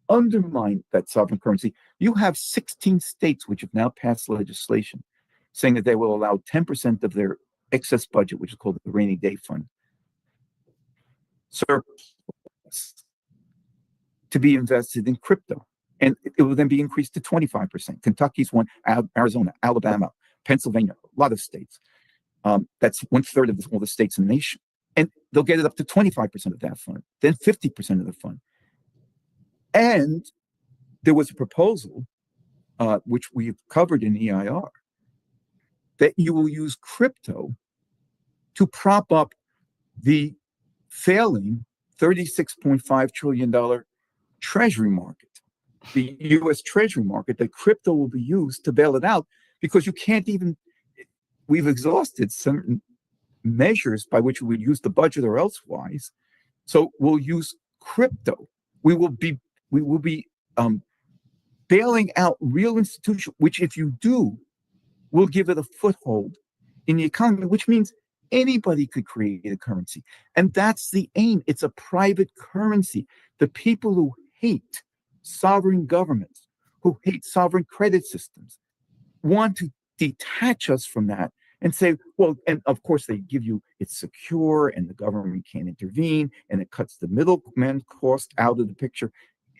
undermine that sovereign currency. You have 16 states which have now passed legislation saying that they will allow 10% of their excess budget, which is called the rainy day fund, surplus, to be invested in crypto. And it will then be increased to 25%. Kentucky's one, Arizona, Alabama, Pennsylvania, a lot of states. That's 1/3 of all the states in the nation. And they'll get it up to 25% of that fund, then 50% of the fund. And there was a proposal, which we've covered in EIR, that you will use crypto to prop up the failing $36.5 trillion treasury market, the US Treasury market, that crypto will be used to bail it out, because you can't even, we've exhausted certain measures by which we would use the budget or elsewise. So we'll use crypto. We will be bailing out real institutions, which, if you do, will give it a foothold in the economy, which means anybody could create a currency. And that's the aim. It's a private currency. The people who hate sovereign governments, who hate sovereign credit systems, want to detach us from that and say, well, and of course they give you, it's secure and the government can't intervene, and it cuts the middleman cost out of the picture.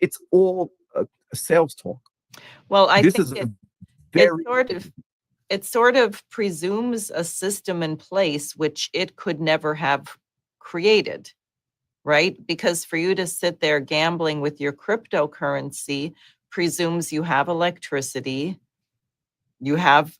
It's all a sales talk. Well, I this think is it's very sort of, it sort of presumes a system in place which it could never have created, right? Because for you to sit there gambling with your cryptocurrency presumes you have electricity, you have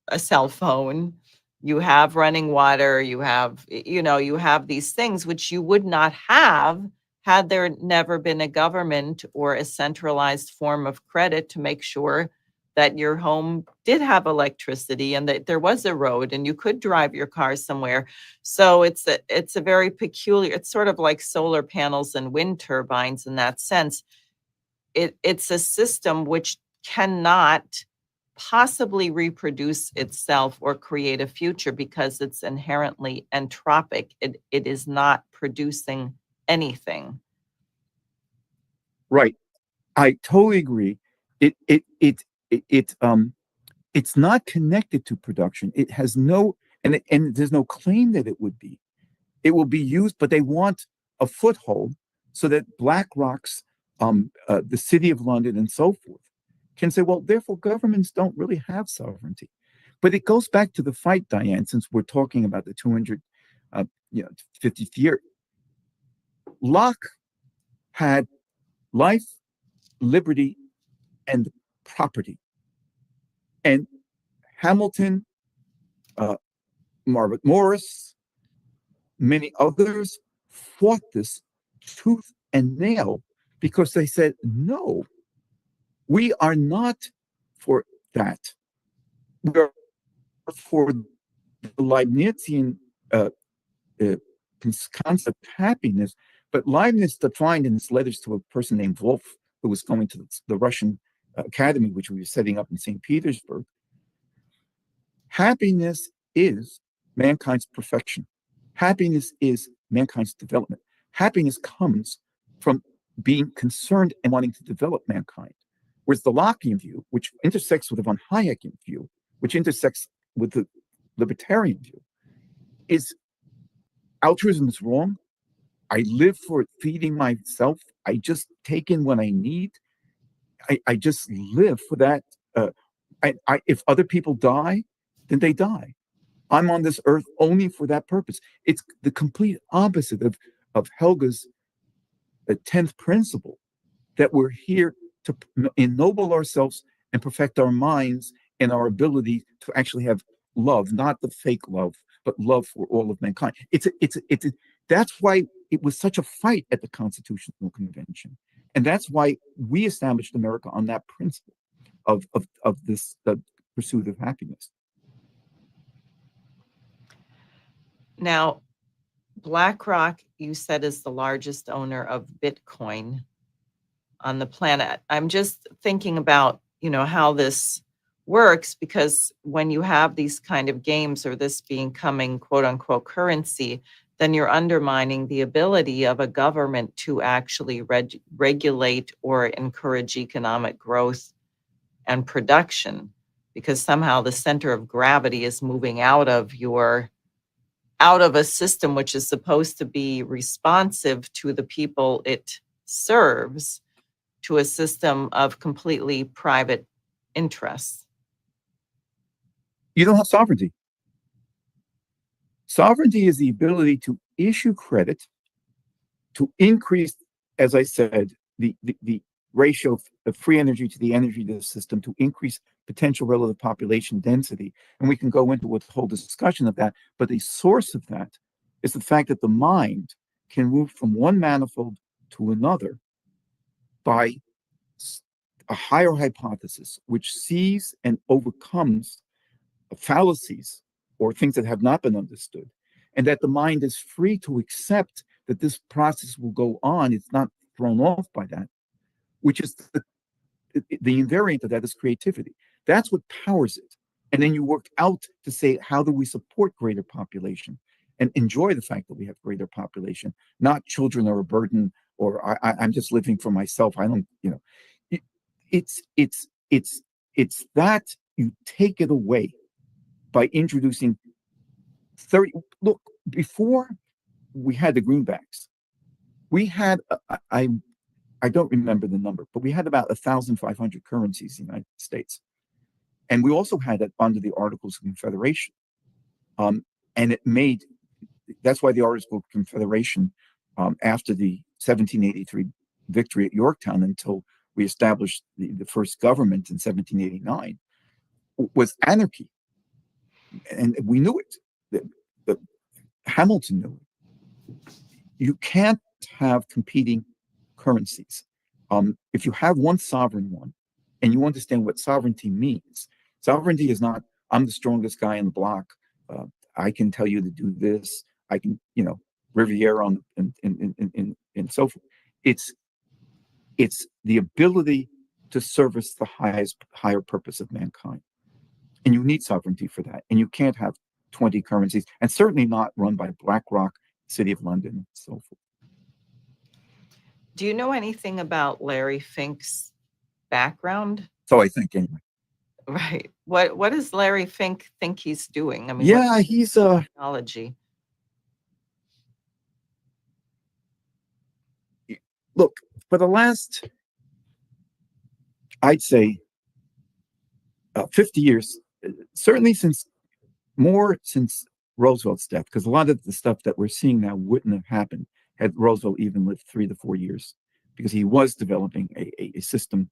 a cell phone, you have running water, you have, you have these things which you would not have had there never been a government or a centralized form of credit to make sure that your home did have electricity and that there was a road and you could drive your car somewhere. So it's a very peculiar, it's sort of like solar panels and wind turbines in that sense. It's a system which cannot possibly reproduce itself or create a future because it's inherently entropic. It is not producing anything. Right. I totally agree. It's not connected to production. It has no, and there's no claim that it would be. It will be used, but they want a foothold so that BlackRock's, the City of London, and so forth, can say, well, therefore, governments don't really have sovereignty. But it goes back to the fight, Diane, since we're talking about the 250th year. Locke had life, liberty, and property. And Hamilton, Margaret Morris, many others fought this tooth and nail because they said, no, we are not for that. We're for the Leibnizian concept of happiness, but Leibniz defined in his letters to a person named Wolf, who was going to the Russian academy, which we were setting up in St. Petersburg. Happiness is mankind's perfection. Happiness is mankind's development. Happiness comes from being concerned and wanting to develop mankind. Whereas the Lockean view, which intersects with the von Hayekian view, which intersects with the libertarian view, is altruism is wrong. I live for feeding myself. I just take in what I need. I just live for that. If other people die, then they die. I'm on this earth only for that purpose. It's the complete opposite of Helga's 10th principle, that we're here to ennoble ourselves and perfect our minds and our ability to actually have love, not the fake love, but love for all of mankind. That's why it was such a fight at the Constitutional Convention. And that's why we established America on that principle of this pursuit of happiness. Now, BlackRock, you said, is the largest owner of Bitcoin on the planet. I'm just thinking about, how this works, because when you have these kind of games or this becoming quote unquote currency, then you're undermining the ability of a government to actually regulate or encourage economic growth and production, because somehow the center of gravity is moving out of a system which is supposed to be responsive to the people it serves, to a system of completely private interests. You don't have sovereignty. Sovereignty is the ability to issue credit, to increase, as I said, the ratio of free energy to the energy to the system, to increase potential relative population density. And we can go into a whole discussion of that. But the source of that is the fact that the mind can move from one manifold to another by a higher hypothesis, which sees and overcomes fallacies or things that have not been understood, and that the mind is free to accept that this process will go on. It's not thrown off by that, which is the invariant of that is creativity. That's what powers it. And then you work out to say, how do we support greater population and enjoy the fact that we have greater population, not children are a burden, or I'm just living for myself. I don't, it's that you take it away by introducing 30. Look, before we had the greenbacks, we had, I don't remember the number, but we had about 1,500 currencies in the United States. And we also had it under the Articles of Confederation. And that's why the Articles of Confederation, after the 1783 victory at Yorktown until we established the first government in 1789, was anarchy. And we knew it. Hamilton knew it. You can't have competing currencies. If you have one sovereign one, and you understand what sovereignty means, sovereignty is not, I'm the strongest guy in the block. I can tell you to do this. I can, Riviera and so forth. It's the ability to service the higher purpose of mankind. And you need sovereignty for that. And you can't have 20 currencies, and certainly not run by BlackRock, City of London, and so forth. Do you know anything about Larry Fink's background? So I think, anyway. Right. What does Larry Fink think he's doing? I mean, yeah, he's technology. Look, for the last, I'd say, 50 years, certainly since Roosevelt's death, because a lot of the stuff that we're seeing now wouldn't have happened had Roosevelt even lived 3 to 4 years, because he was developing a system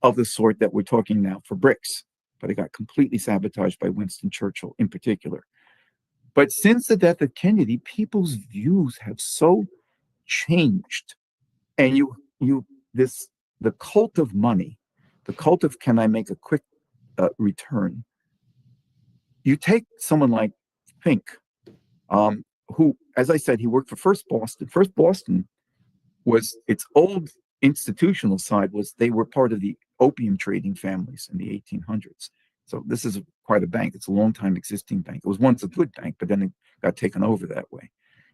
of the sort that we're talking now for BRICS, but it got completely sabotaged by Winston Churchill in particular. But since the death of Kennedy, people's views have so changed. And the cult of money, the cult of can I make a quick return. You take someone like Fink, who, as I said, he worked for First Boston. First Boston was its old institutional side was they were part of the opium trading families in the 1800s. So this is quite a bank. It's a long time existing bank. It was once a good bank, but then it got taken over that way.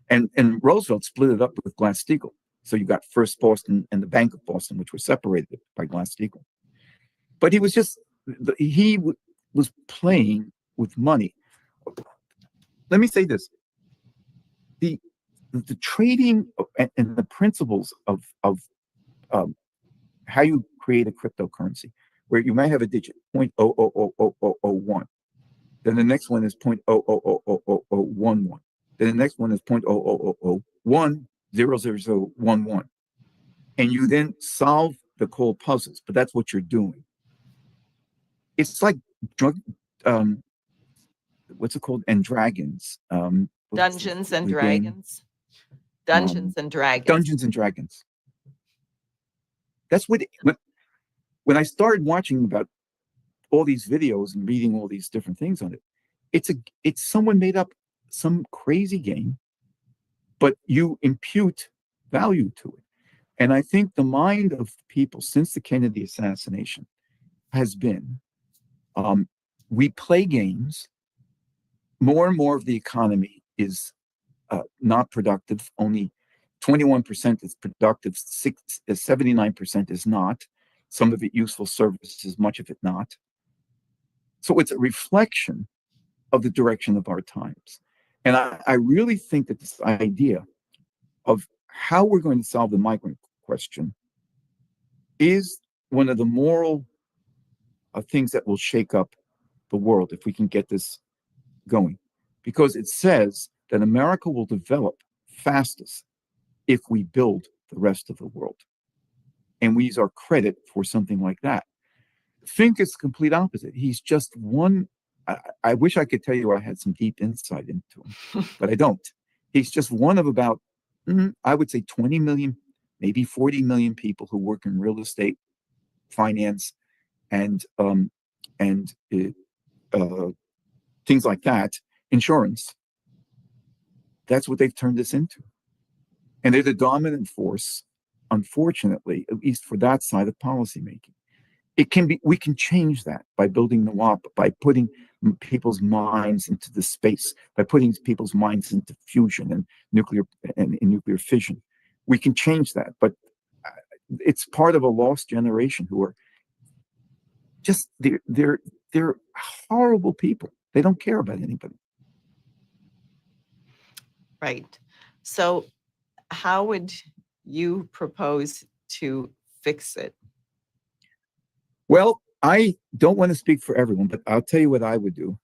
And Roosevelt split it up with Glass-Steagall. So you got First Boston and the Bank of Boston, which were separated by Glass-Steagall. But he was just, he was playing with money. Let me say this. The trading and the principles of how you create a cryptocurrency, where you might have a digit 0.000001, then the next one is 0.000011, then the next one is 0.00010011, and you then solve the cold puzzles. But that's what you're doing. It's like what's it called? And Dragons. Dungeons and Dragons. Dungeons and Dragons. Dungeons and Dragons. That's what, when I started watching about all these videos and reading all these different things on it, it's someone made up some crazy game, but you impute value to it. And I think the mind of people since the Kennedy assassination has been, we play games. More and more of the economy is not productive. Only 21% is productive, 79% is not. Some of it useful services, much of it not. So it's a reflection of the direction of our times. And I really think that this idea of how we're going to solve the migrant question is one of the moral things that will shake up the world if we can get this going. Because it says that America will develop fastest if we build the rest of the world. And we use our credit for something like that. Fink is the complete opposite. He's just one. I wish I could tell you I had some deep insight into him, but I don't. He's just one of about, I would say 20 million, maybe 40 million people who work in real estate, finance, and things like that, insurance. That's what they've turned this into. And they're the dominant force, unfortunately, at least for that side of policymaking. It can be, we can change that by building the WAP, by putting people's minds into the space, by putting people's minds into fusion and nuclear fission. We can change that, but it's part of a lost generation who are just, they're horrible people. They don't care about anybody. Right. So how would you propose to fix it? Well, I don't want to speak for everyone, but I'll tell you what I would do,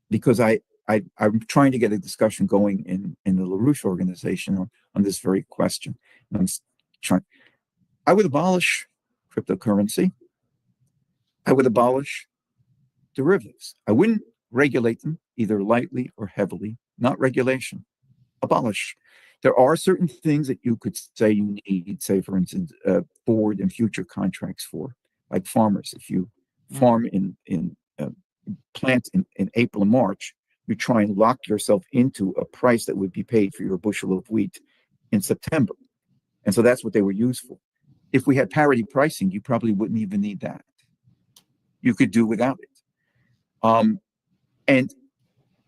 because I'm trying to get a discussion going in the LaRouche organization on this very question. And trying. I would abolish cryptocurrency. I would abolish derivatives. I wouldn't regulate them either lightly or heavily. Not regulation. Abolish. There are certain things that you could say you need, say, for instance, forward and future contracts for, like farmers. If you farm plant in April and March, you try and lock yourself into a price that would be paid for your bushel of wheat in September. And so that's what they were used for. If we had parity pricing, you probably wouldn't even need that. You could do without it. And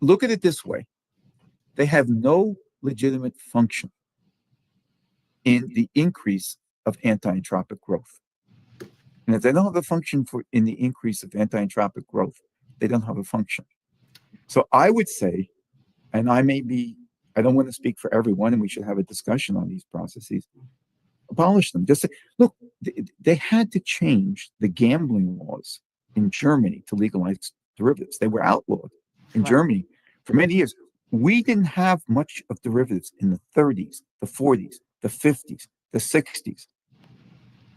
look at it this way. They have no legitimate function in the increase of anti-entropic growth. And if they don't have a function in the increase of anti-entropic growth, they don't have a function. So I would say, and I don't want to speak for everyone, and we should have a discussion on these processes, abolish them. Just say, look, they had to change the gambling laws in Germany to legalize derivatives. They were outlawed in Germany for many years. We didn't have much of derivatives in the 30s, the 40s, the 50s, the 60s.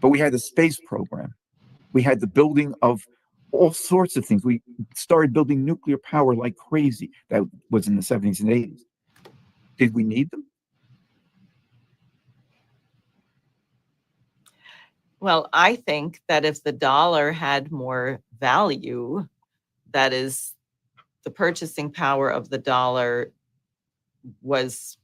But we had the space program. We had the building of all sorts of things. We started building nuclear power like crazy. That was in the 70s and 80s. Did we need them? Well, I think that if the dollar had more value, that is, the purchasing power of the dollar was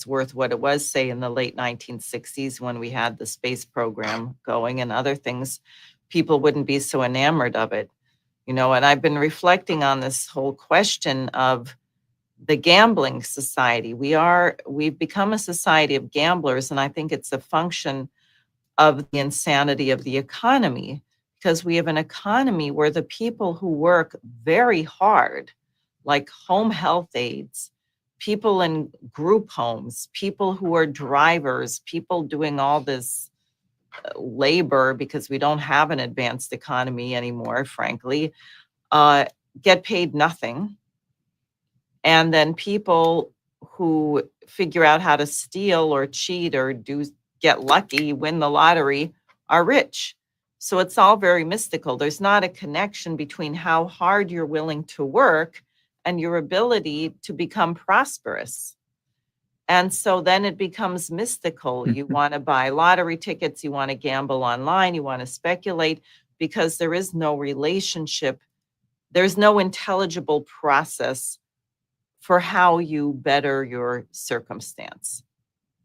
worth what it was, say, in the late 1960s when we had the space program going and other things, people wouldn't be so enamored of it. And I've been reflecting on this whole question of the gambling society. We've become a society of gamblers, and I think it's a function of the insanity of the economy, because we have an economy where the people who work very hard, like home health aides, people in group homes, people who are drivers, people doing all this labor, because we don't have an advanced economy anymore, frankly, get paid nothing. And then people who figure out how to steal or cheat or get lucky, win the lottery, are rich. So it's all very mystical. There's not a connection between how hard you're willing to work and your ability to become prosperous. And so then it becomes mystical. You want to buy lottery tickets, you want to gamble online, you want to speculate, because there is no relationship. There's no intelligible process for how you better your circumstance,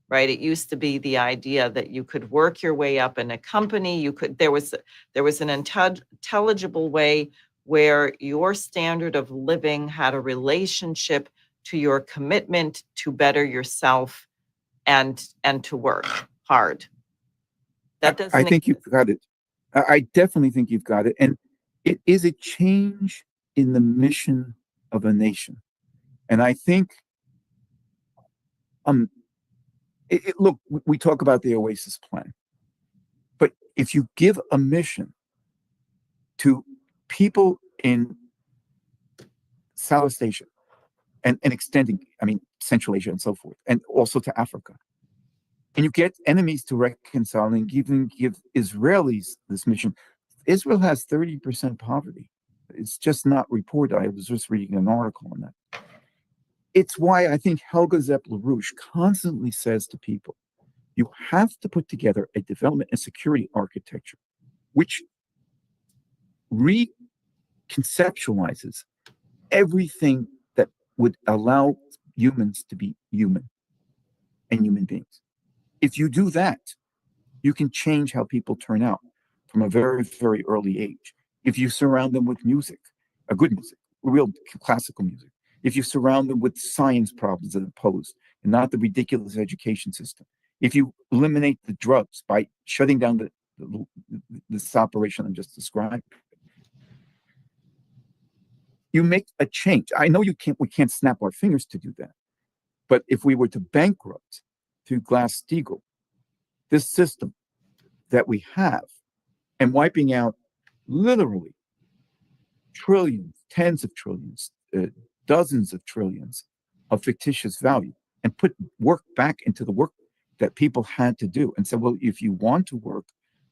right? It used to be the idea that you could work your way up in a company. There was an intelligible way where your standard of living had a relationship to your commitment to better yourself and to work hard. That doesn't. I think you've got it. I definitely think you've got it. And it is a change in the mission of a nation. And I think, look, we talk about the Oasis plan, but if you give a mission to people in Southeast Asia and extending, Central Asia and so forth, and also to Africa, and you get enemies to reconcile and even give Israelis this mission. Israel has 30% poverty. It's just not reported. I was just reading an article on that. It's why I think Helga Zepp LaRouche constantly says to people, you have to put together a development and security architecture which reconceptualizes everything that would allow humans to be human and human beings. If you do that, you can change how people turn out from a very, very early age. If you surround them with music, a good music, real classical music, if you surround them with science problems that are posed and not the ridiculous education system, if you eliminate the drugs by shutting down this operation I'm just described, you make a change. I know we can't snap our fingers to do that, but if we were to bankrupt through Glass-Steagall this system that we have and wiping out literally trillions, tens of trillions, dozens of trillions of fictitious value and put work back into the work that people had to do and said, well, if you want to work,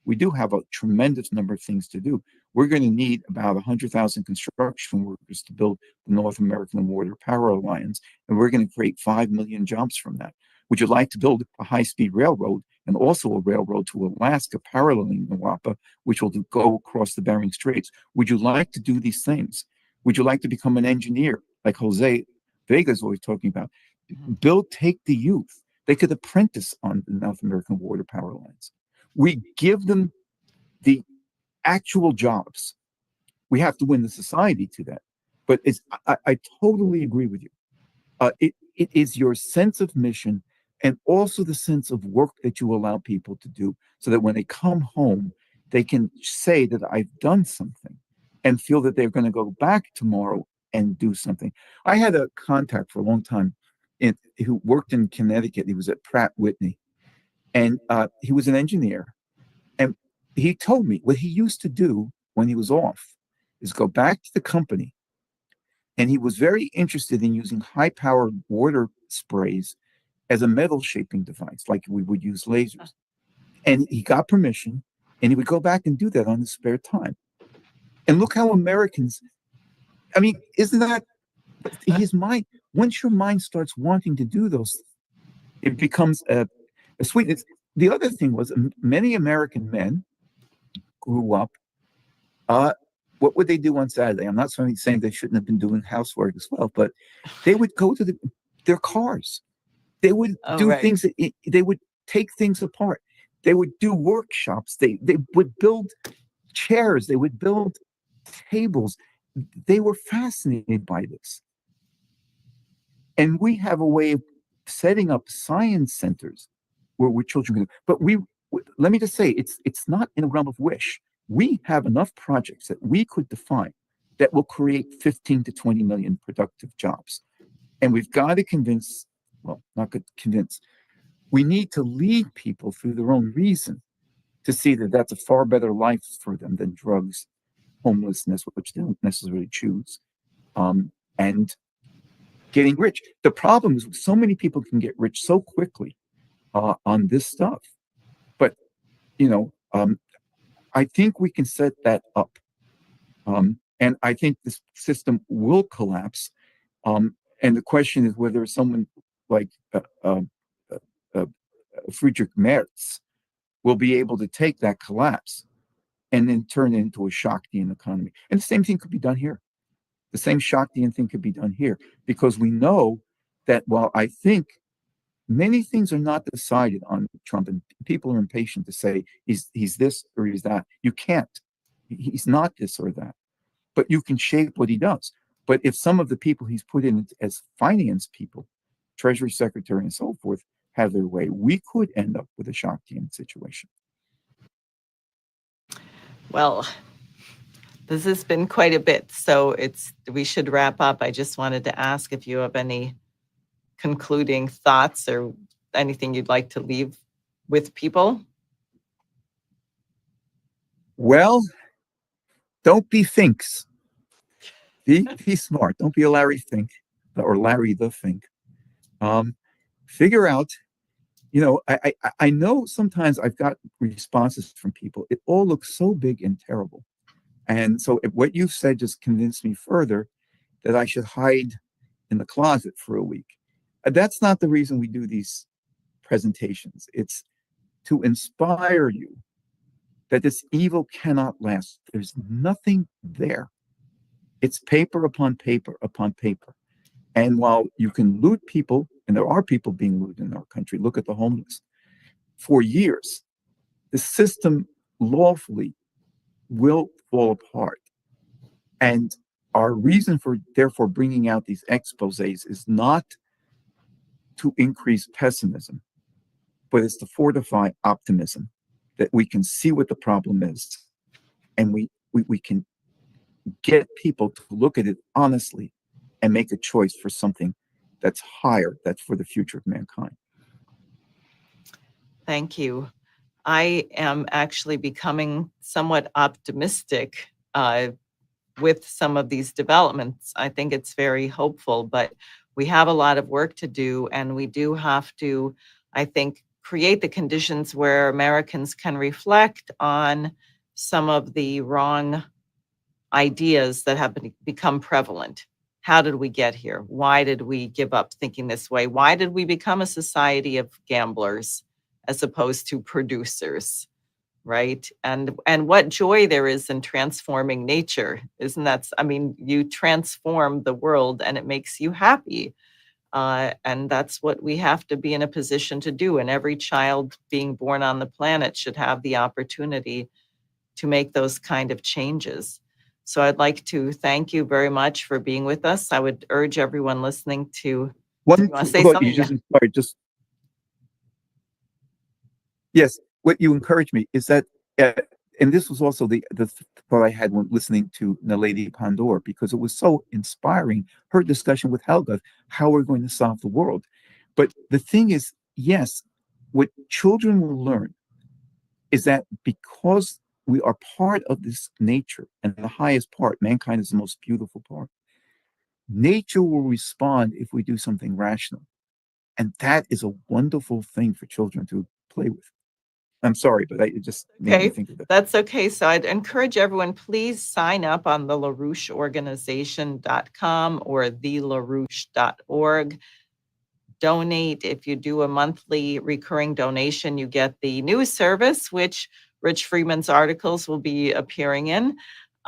we do have a tremendous number of things to do. We're going to need about 100,000 construction workers to build the North American Water Power Alliance, and we're going to create 5 million jobs from that. Would you like to build a high-speed railroad and also a railroad to Alaska paralleling Nawapa, which will go across the Bering Straits? Would you like to do these things? Would you like to become an engineer like Jose Vega is always talking about? Take the youth. They could apprentice on the North American Water Power Lines. We give them the actual jobs. We have to win the society to that. But I totally agree with you. It is your sense of mission and also the sense of work that you allow people to do so that when they come home, they can say that I've done something and feel that they're going to go back tomorrow and do something. I had a contact for a long time who worked in Connecticut. He was at Pratt Whitney, and he was an engineer. And he told me what he used to do when he was off is go back to the company. And he was very interested in using high-powered water sprays as a metal shaping device, like we would use lasers. And he got permission, and he would go back and do that on his spare time. And look how Americans, I mean, isn't that his mind? Once your mind starts wanting to do those, it becomes a sweetness. The other thing was many American men grew up. What would they do on Saturday? I'm not saying they shouldn't have been doing housework as well, but they would go to their cars. They would do things. They would take things apart. They would do workshops. They would build chairs. They would build tables. They were fascinated by this. And we have a way of setting up science centers where children can. But let me just say, it's not in the realm of wish. We have enough projects that we could define that will create 15 to 20 million productive jobs. And we've got to convince, well, not good convince, we need to lead people through their own reason to see that that's a far better life for them than drugs, homelessness, which they don't necessarily choose, and getting rich. The problem is so many people can get rich so quickly on this stuff. But, I think we can set that up. And I think this system will collapse. And the question is whether someone like Friedrich Merz will be able to take that collapse and then turn it into a Shaktian economy. And the same thing could be done here. The same Shaktian thing could be done here, because we know that while I think many things are not decided on Trump, and people are impatient to say he's this or he's that. You can't. He's not this or that. But you can shape what he does. But if some of the people he's put in as finance people, Treasury Secretary and so forth, have their way, we could end up with a Shaktian situation. Well, this has been quite a bit, so we should wrap up. I just wanted to ask if you have any concluding thoughts or anything you'd like to leave with people. Well, don't be Finks. Be smart. Don't be a Larry Fink or Larry the Fink. Figure out, I know sometimes I've got responses from people. It all looks so big and terrible. And so what you've said just convinced me further that I should hide in the closet for a week. That's not the reason we do these presentations. It's to inspire you that this evil cannot last. There's nothing there. It's paper upon paper upon paper. And while you can loot people, and there are people being looted in our country, look at the homeless, for years, the system lawfully will fall apart. And our reason for therefore bringing out these exposés is not to increase pessimism, but it's to fortify optimism, that we can see what the problem is, and we can get people to look at it honestly and make a choice for something that's higher, that's for the future of mankind. Thank you. I am actually becoming somewhat optimistic with some of these developments. I think it's very hopeful, but we have a lot of work to do, and we do have to, I think, create the conditions where Americans can reflect on some of the wrong ideas that have become prevalent. How did we get here? Why did we give up thinking this way? Why did we become a society of gamblers as opposed to producers? Right? And what joy there is in transforming nature. Isn't that, I mean, you transform the world and it makes you happy. And that's what we have to be in a position to do. And every child being born on the planet should have the opportunity to make those kind of changes. So I'd like to thank you very much for being with us. I would urge everyone listening to One want to say thought something. you just inspired, yes, what you encouraged me is that, and this was also the thought I had when listening to Naledi Pandor, because it was so inspiring, her discussion with Helga, how we're going to solve the world. But the thing is, yes, what children will learn is that because we are part of this nature, and the highest part, mankind is the most beautiful part, nature will respond if we do something rational. And that is a wonderful thing for children to play with. I'm sorry, but it just made me Okay, think of that. that's okay. So I'd encourage everyone, please sign up on the LaRoucheOrganization.com or thelarouche.org. Donate. If you do a monthly recurring donation, you get the news service, which Rich Freeman's articles will be appearing in.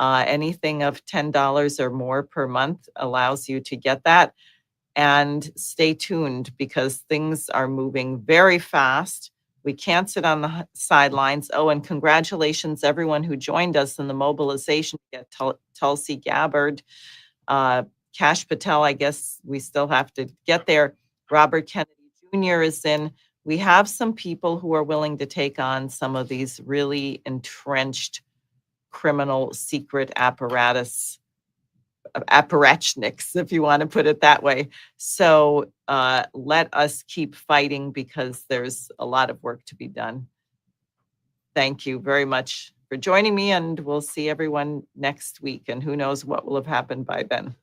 Anything of $10 or more per month allows you to get that. And stay tuned because things are moving very fast. We can't sit on the sidelines. Oh, and congratulations, everyone who joined us in the mobilization. Tulsi Gabbard, Kash Patel, I guess we still have to get there. Robert Kennedy Jr. is in. We have some people who are willing to take on some of these really entrenched criminal secret apparatchiks, if you want to put it that way. So let us keep fighting because there's a lot of work to be done. Thank you very much for joining me, and we'll see everyone next week. And who knows what will have happened by then.